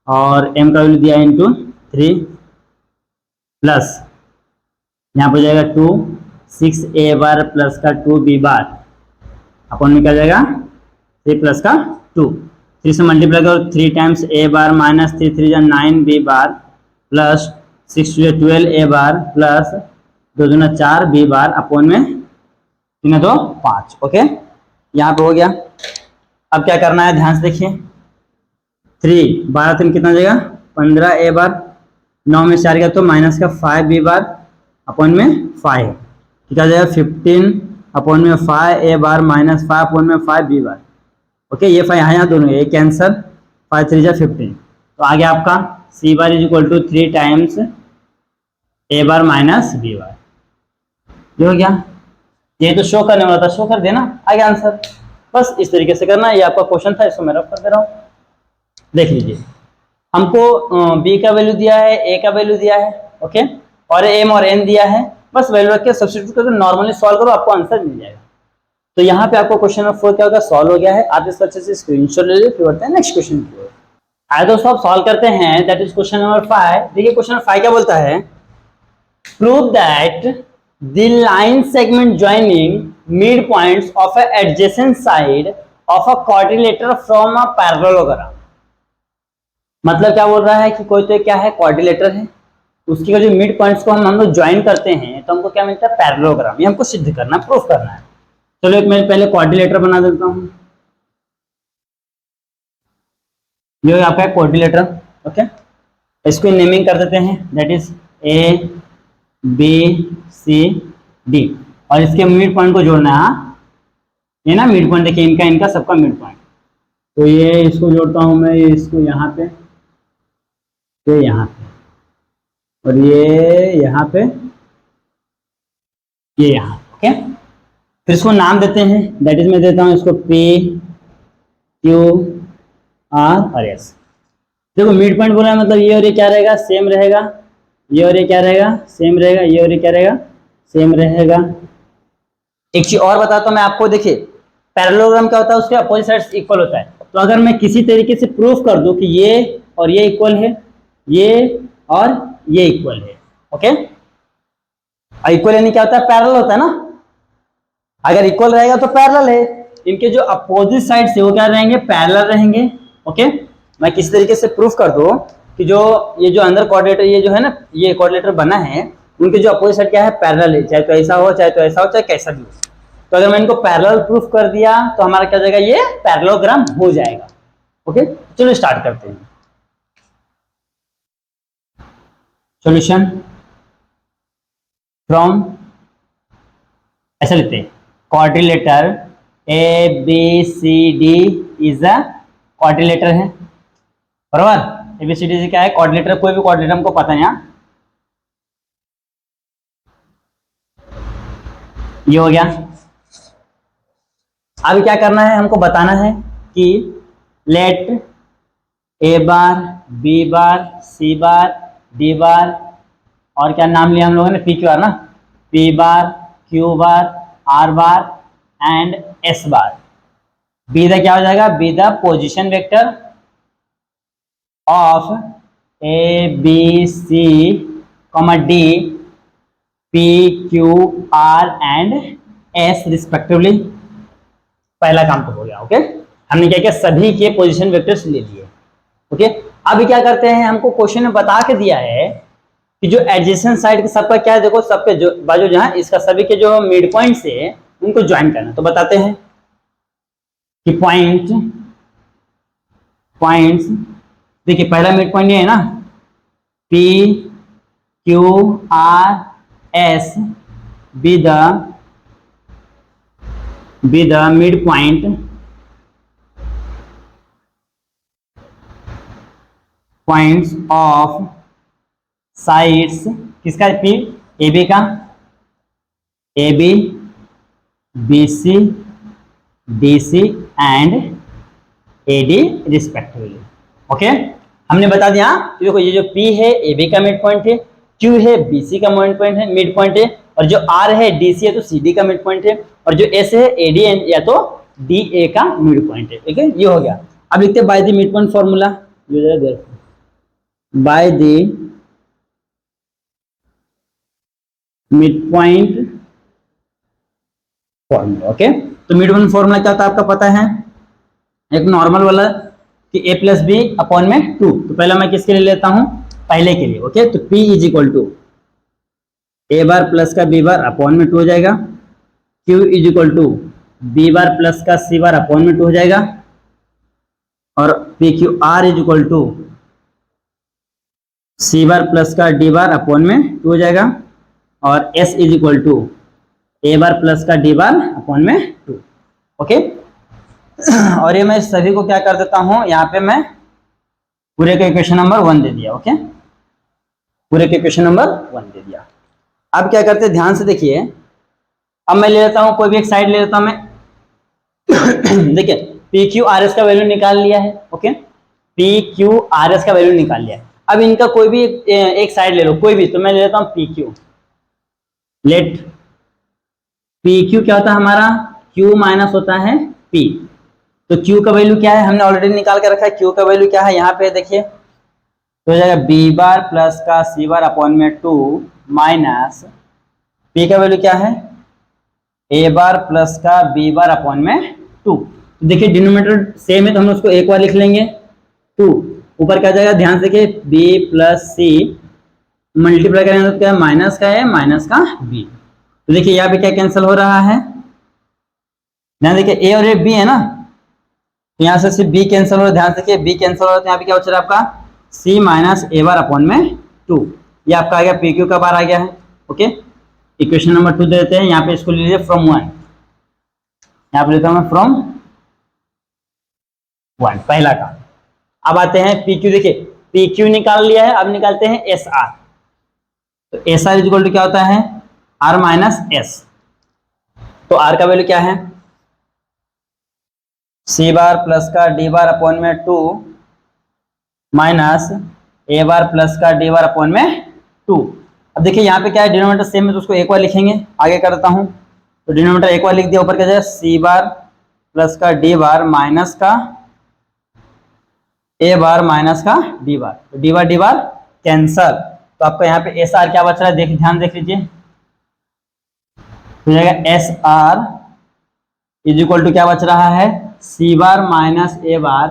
और m का वैल्यू दिया है इंटू 3 प्लस यहाँ पर जाएगा 2 6a बार प्लस का 2b बार अपन में क्या जाएगा 3 प्लस का 2, 3 से मल्टीप्लाई करो 3 टाइम्स a बार माइनस 3 3 जा 9b बार प्लस 6 2 12a बार प्लस 2 दूना 4b बार अपॉन में 3 2 5। ओके, यहाँ पे हो गया। अब क्या करना है ध्यान से देखिए, 3 12 3 कितना जाएगा 15a बार, 9 में 4 गया तो माइनस का 5b बार अपॉन में 5 कितना जाएगा 15 अपॉन में 5a बार माइनस 5 अपॉन में 5b बार। ओके, ये 5 यहाँ दोनों ये कैंसर, 5 3 जा 15, तो आ गया आपका c bar is equal to 3 times a bar minus b bar. ये हो गया, ये तो शो करने वाला था, शो कर देना, आ गया आंसर। बस इस तरीके से करना है, ये आपका क्वेश्चन था, इसको मैं रफ कर दे रहा हूँ। देख लीजिए, हमको b का वैल्यू दिया है, a का वैल्यू दिया है, ओके, और m और n दिया है। बस वैल्यू रख के सब्स्टिट्यूट करके नॉर्मली सॉल्व करो, आपको आंसर मिल जाएगा। तो यहाँ पे आपको क्वेश्चन नंबर 4 क्या होगा, सॉल्व हो गया है। आप इसको अच्छे से स्क्रीनशॉट ले लीजिए, फिर बढ़ते हैं नेक्स्ट क्वेश्चन की ओर। आइए दोस्तों, आप सॉल्व करते हैं, दैट इज क्वेश्चन नंबर 5। देखिए क्वेश्चन नंबर 5 क्या बोलता है, prove that the line segment joining mid points of a adjacent side of a quadrilateral from a parallelogram. मतलब क्या बोल रहा है कि कोई तो क्या है, क्वाड्रिलेटर है, उसकी जो मिड पॉइंट्स को हम लोग ज्वाइन करते हैं तो हमको क्या मिलता है, पैरेललोग्राम। ये हमको सिद्ध करना, प्रूफ करना है। चलो एक मैं पहले क्वाड्रिलेटर बना देता हूं। ये आपका क्वाड्रिलेटर, ओके, इसको नेमिंग कर देते हैं, that is A B C D, और इसके मिड पॉइंट को जोड़ना है। हाँ, ये ना मिड पॉइंट, देखिए इनका सबका मिड पॉइंट, तो ये इसको जोड़ता हूं मैं, ये इसको यहाँ पे, ये यहाँ पे, और ये यहाँ पे, ये यहाँ, ओके। फिर इसको नाम देते हैं, दैट इज मैं देता हूँ इसको P Q R और S। देखो मिड पॉइंट बोला है, मतलब ये और ये क्या रहेगा, सेम रहेगा, ये और ये क्या रहेगा, सेम रहेगा, ये और ये क्या रहेगा, सेम रहेगा। एक चीज और बताता हूँ मैं आपको, देखिए पैरेललोग्राम क्या होता है, उसके अपोजिट साइड्स इक्वल होता है। तो अगर मैं किसी तरीके से प्रूफ कर दूं कि ये और ये इक्वल है, ये और ये इक्वल है, ओके, इक्वल यानी क्या होता है, पैरेलल होता है ना। अगर इक्वल रहेगा तो पैरेलल है, इनके जो अपोजिट साइड से वो क्या रहेंगे, पैरेलल रहेंगे, ओके। मैं किसी तरीके से प्रूफ कर दूं कि जो ये जो अंदर कोऑर्डिनेटर, ये जो है ना, ये कोऑर्डिनेटर बना है, उनके जो अपोजिट साइड क्या है, पैरेलल है, चाहे तो ऐसा हो, चाहे तो ऐसा हो, चाहे कैसा भी हो। तो अगर मैं इनको पैरेलल प्रूफ कर दिया तो हमारा क्या जाएगा, ये पैरेललोग्राम हो जाएगा, ओके। चलो स्टार्ट करते हैं सॉल्यूशन फ्रॉम, ऐसा लेते हैं, quadrilateral A B C D is a quadrilateral है, बराबर। ए बी सी डी से क्या है, क्वाड्रिलेटर, कोई भी क्वाड्रिलेटर हमको पता है। यहाँ ये हो गया। अब क्या करना है, हमको बताना है कि let A bar B bar C bar D bar, और क्या नाम लिया हम लोगों ने, पी क्यू आर ना, P bar Q bar R bar and S bar be the क्या हो जाएगा, be the position vector of A B C comma D P Q R and S respectively. पहला काम तो हो गया, ओके। हमने क्या किया, सभी के पोजीशन वेक्टर्स ले लिए, ओके। अभी क्या करते हैं, हमको क्वेश्चन में बता के दिया है कि जो एडजेसेंट साइड के सबका क्या है, देखो सबके जो बाजू जहां, इसका सभी के जो मिड पॉइंट से उनको ज्वाइन करना। तो बताते हैं कि पॉइंट्स देखिए, पहला मिड पॉइंट ये है ना, P Q R S be the midpoint points of sides, किसका, P A B का, A B B C D C and A D respectively, okay. हमने बता दिया, देखो ये जो P है A B का मिड पॉइंट है, Q है B C का मिड पॉइंट है, और जो R है D C है तो C D का मिड पॉइंट है, और जो S है A D या तो D A का मिड पॉइंट है, ठीक है। ये हो गया। अब लिखते हैं bye the mid point formula, bye the mid point formula. Okay, तो मिड पॉइंट फॉर्मूला क्या था आपका पता है, एक नॉर्मल वाला कि a प्लस बी अपॉन में 2। तो पहले मैं किसके लिए लेता हूं, पहले के लिए। ओके, तो p is equal to A bar plus का बी बार अपॉन में 2 हो जाएगा, q is equal to B bar plus का सी बार अपॉन में 2 हो जाएगा, और P Q R is equal to C bar plus का डी बार अपॉन में 2 हो जाएगा, और s is equal to A bar plus का डी बार अपॉन में 2। ओके, और ये मैं सभी को क्या कर देता हूं, यहाँ पे मैं पूरे के इक्वेशन नंबर 1 दे दिया। ओके, पूरे के इक्वेशन नंबर 1 दे दिया। अब क्या करते हैं, ध्यान से देखिए, अब मैं ले लेता हूं कोई भी एक साइड ले लेता हूं मैं देखिए पी क्यू आर एस का वैल्यू निकाल लिया है। Okay, P Q R S का वैल्यू निकाल लिया है। अब इनका कोई भी एक साइड ले लो, कोई भी, तो मैं ले लेता हूं P Q. Let P Q क्या होता है हमारा, क्यू माइनस होता है पी। तो क्यू का वैल्यू क्या है, हमने ऑलरेडी निकाल के रखा है। क्यू का वैल्यू क्या है, यहाँ पे देखिए, तो हो जाएगा बी बार प्लस का सी बार अपॉन में 2 माइनस पी का वैल्यू क्या है, ए बार प्लस का बी बार अपॉन में 2। तो देखिए डिनोमिनेटर सेम है तो हम उसको एक बार लिख लेंगे 2, ऊपर क्या जाएगा, ध्यान से देखिए बी प्लस सी मल्टीप्लाई करेंगे तो क्या माइनस का है, माइनस का बी। तो देखिए यहाँ पे क्या कैंसिल हो रहा है, ध्यान देखिए ए और ए बी है ना, तो यहाँ से सिर्फ बी कैंसिल हो रहा है, ध्यान से देखिए बी कैंसिल हो रहा है, तो यहाँ पे क्या बच रहा है आपका सी माइनस ए बार अपॉन में 2। ये आपका आ गया पी क्यू का बार आ गया है। ओके, इक्वेशन नंबर 2 दे देते हैं, यहाँ पे इसको ले लीजिए फ्रॉम 1, यहाँ पे लेता हूँ मैं फ्रॉम 1 पहला का। अब आते हैं पी क्यू, देखिए पी क्यू निकाल लिया है, अब निकालते हैं एस आर। तो S R is equal to क्या होता है, आर माइनस एस। तो आर का वैल्यू क्या है, सी बार प्लस का डी बार अपॉन में 2 माइनस ए बार प्लस का डी बार अपॉन में 2। अब देखिए यहाँ पे क्या है, डिनोमिनेटर सेम है तो उसको एक बार लिखेंगे, आगे कर देता हूँ। तो डिनोमिनेटर एक बार लिख दिया, ऊपर क्या जाए सी बार प्लस का डी बार माइनस का ए बार माइनस का डी बार, तो डी बार कैंसल। तो आपका यहाँ पे एस आर क्या बच रहा है, देख ध्यान देख लीजिए, हो जाएगा S R is equal to क्या बच रहा है, सी बार माइनस ए बार,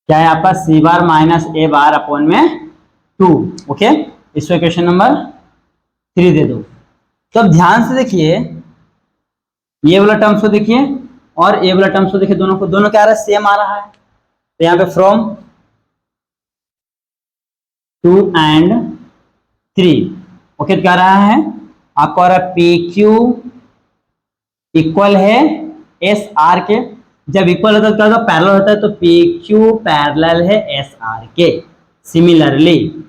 क्या है आपका सी बार माइनस ए बार अपॉन में 2। ओके, इसको इक्वेशन नंबर 3 दे दो। तो अब ध्यान से देखिए, ये वाला टर्म्स को देखिए और ये वाला टर्म्स को देखिए, दोनों क्या आ रहा है, सेम आ रहा है। तो यहाँ पे फ्रॉम 2 एंड 3। ओके, क्या रहा है आपको, आ रहा है पी क्यू इक्वल है एस आर के। जब इक्वल होता है क्या होता है, पैरेलल होता है, तो पी क्यू पैरेलल है एस आर के। सिमिलरली,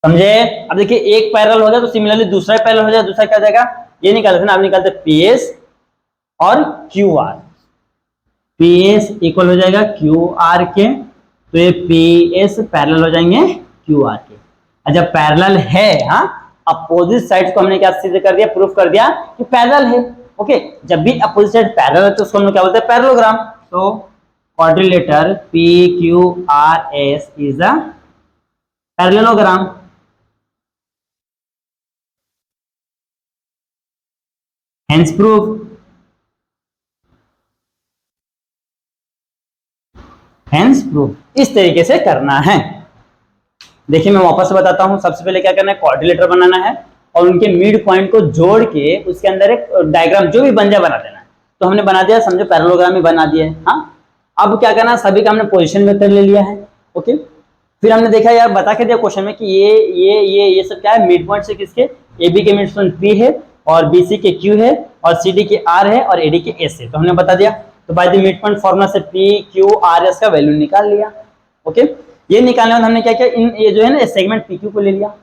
समझे। अब देखिए एक पैरेलल हो जाए तो सिमिलरली दूसरा पैरेलल हो जाए, दूसरा क्या जाएगा, ये निकालते ना, आप निकालते पी एस और Q R. P S equal हो जाएगा क्यू आर के, तो ये पी एस पैरेलल हो जाएंगे क्यू आर के। और जब पैरेलल है, हाँ, अपोजिट साइड को हमने क्या सिद्ध कर दिया, प्रूफ कर दिया कि पैरेलल है। ओके, जब भी अपोजिट साइड पैरेलल है तो उसको हम लोग क्या बोलते हैं, पैरेललोग्राम। तो quadrilateral P Q R S is a parallelogram. Hence proof, hence proof इस तरीके से करना है। देखिए मैं वापस से बताता हूं, सबसे पहले क्या करना है, क्वाड्रिलेटर बनाना है और उनके मिड पॉइंट को जोड़ के उसके अंदर एक डायग्राम जो भी बन जाए बना देना है। तो हमने बना दिया, समझो पैरेललोग्राम ही बना दिया है। हाँ, अब क्या करना है, सभी का हमने पोजीशन वेक्टर ले लिया है। ओके, फिर हमने देखा यार, बता के दिया क्वेश्चन में कि ये सब क्या है, मिड पॉइंट से किसके, ए बी के मिड पॉइंट पी है और बी सी के क्यू है और सी डी के आर है और ए डी के एस है। तो हमने बता दिया, तो bye the mid point formula से पी क्यू आर एस का वैल्यू निकाल लिया। ओके, ये निकालने में हमने क्या किया, इन ये जो है ना सेगमेंट पी क्यू को ले लिया,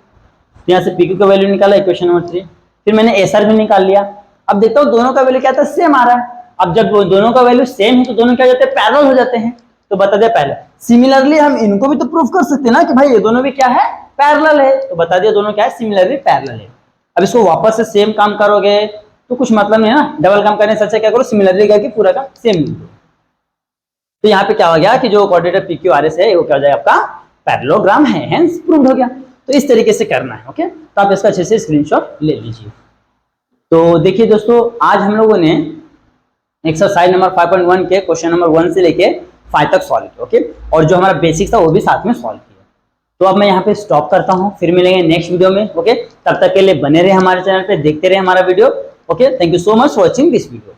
यहाँ से पी क्यू का वैल्यू निकाला, इक्वेशन नंबर 3। फिर मैंने एस आर भी निकाल लिया। अब देखता हूँ दोनों का वैल्यू क्या था, सेम आ रहा है। अब जब दोनों का वैल्यू सेम है तो दोनों क्या हो जाते हैं, पैरेलल हो जाते हैं। तो बता दिया पहले, सिमिलरली हम इनको भी तो प्रूफ कर सकते हैं ना कि भाई ये दोनों भी क्या है, पैरेलल है। तो बता दिया दोनों क्या है, सिमिलरली पैरेलल है। अब इसको वापस से सेम काम करोगे तो कुछ मतलब नहीं है ना, डबल काम करने से अच्छा क्या करो, सिमिलरली करके पूरा का सेम लिख दो। तो यहाँ पे क्या हो गया कि जो क्वाड्रेटर पी क्यू आर एस है वो क्या हो जाएगा, आपका पैरेललोग्राम है, हेंस प्रूव्ड हो गया। तो इस तरीके से करना है। ओके, तो आप इसका अच्छे से स्क्रीनशॉट ले लीजिए। तो देखिए दोस्तों, आज हम लोगों ने एक्सरसाइज नंबर 5.1 के क्वेश्चन नंबर 1 से लेके 5 तक सॉल्व किया। ओके, और जो हमारा बेसिक्स था वो भी साथ में सॉल्व किया। तो अब मैं यहाँ पे स्टॉप करता हूँ, फिर मिलेंगे नेक्स्ट वीडियो में। ओके, तब तक के लिए बने रहे हमारे चैनल पे, देखते रहे हमारा video. Okay, thank you so much for watching this video.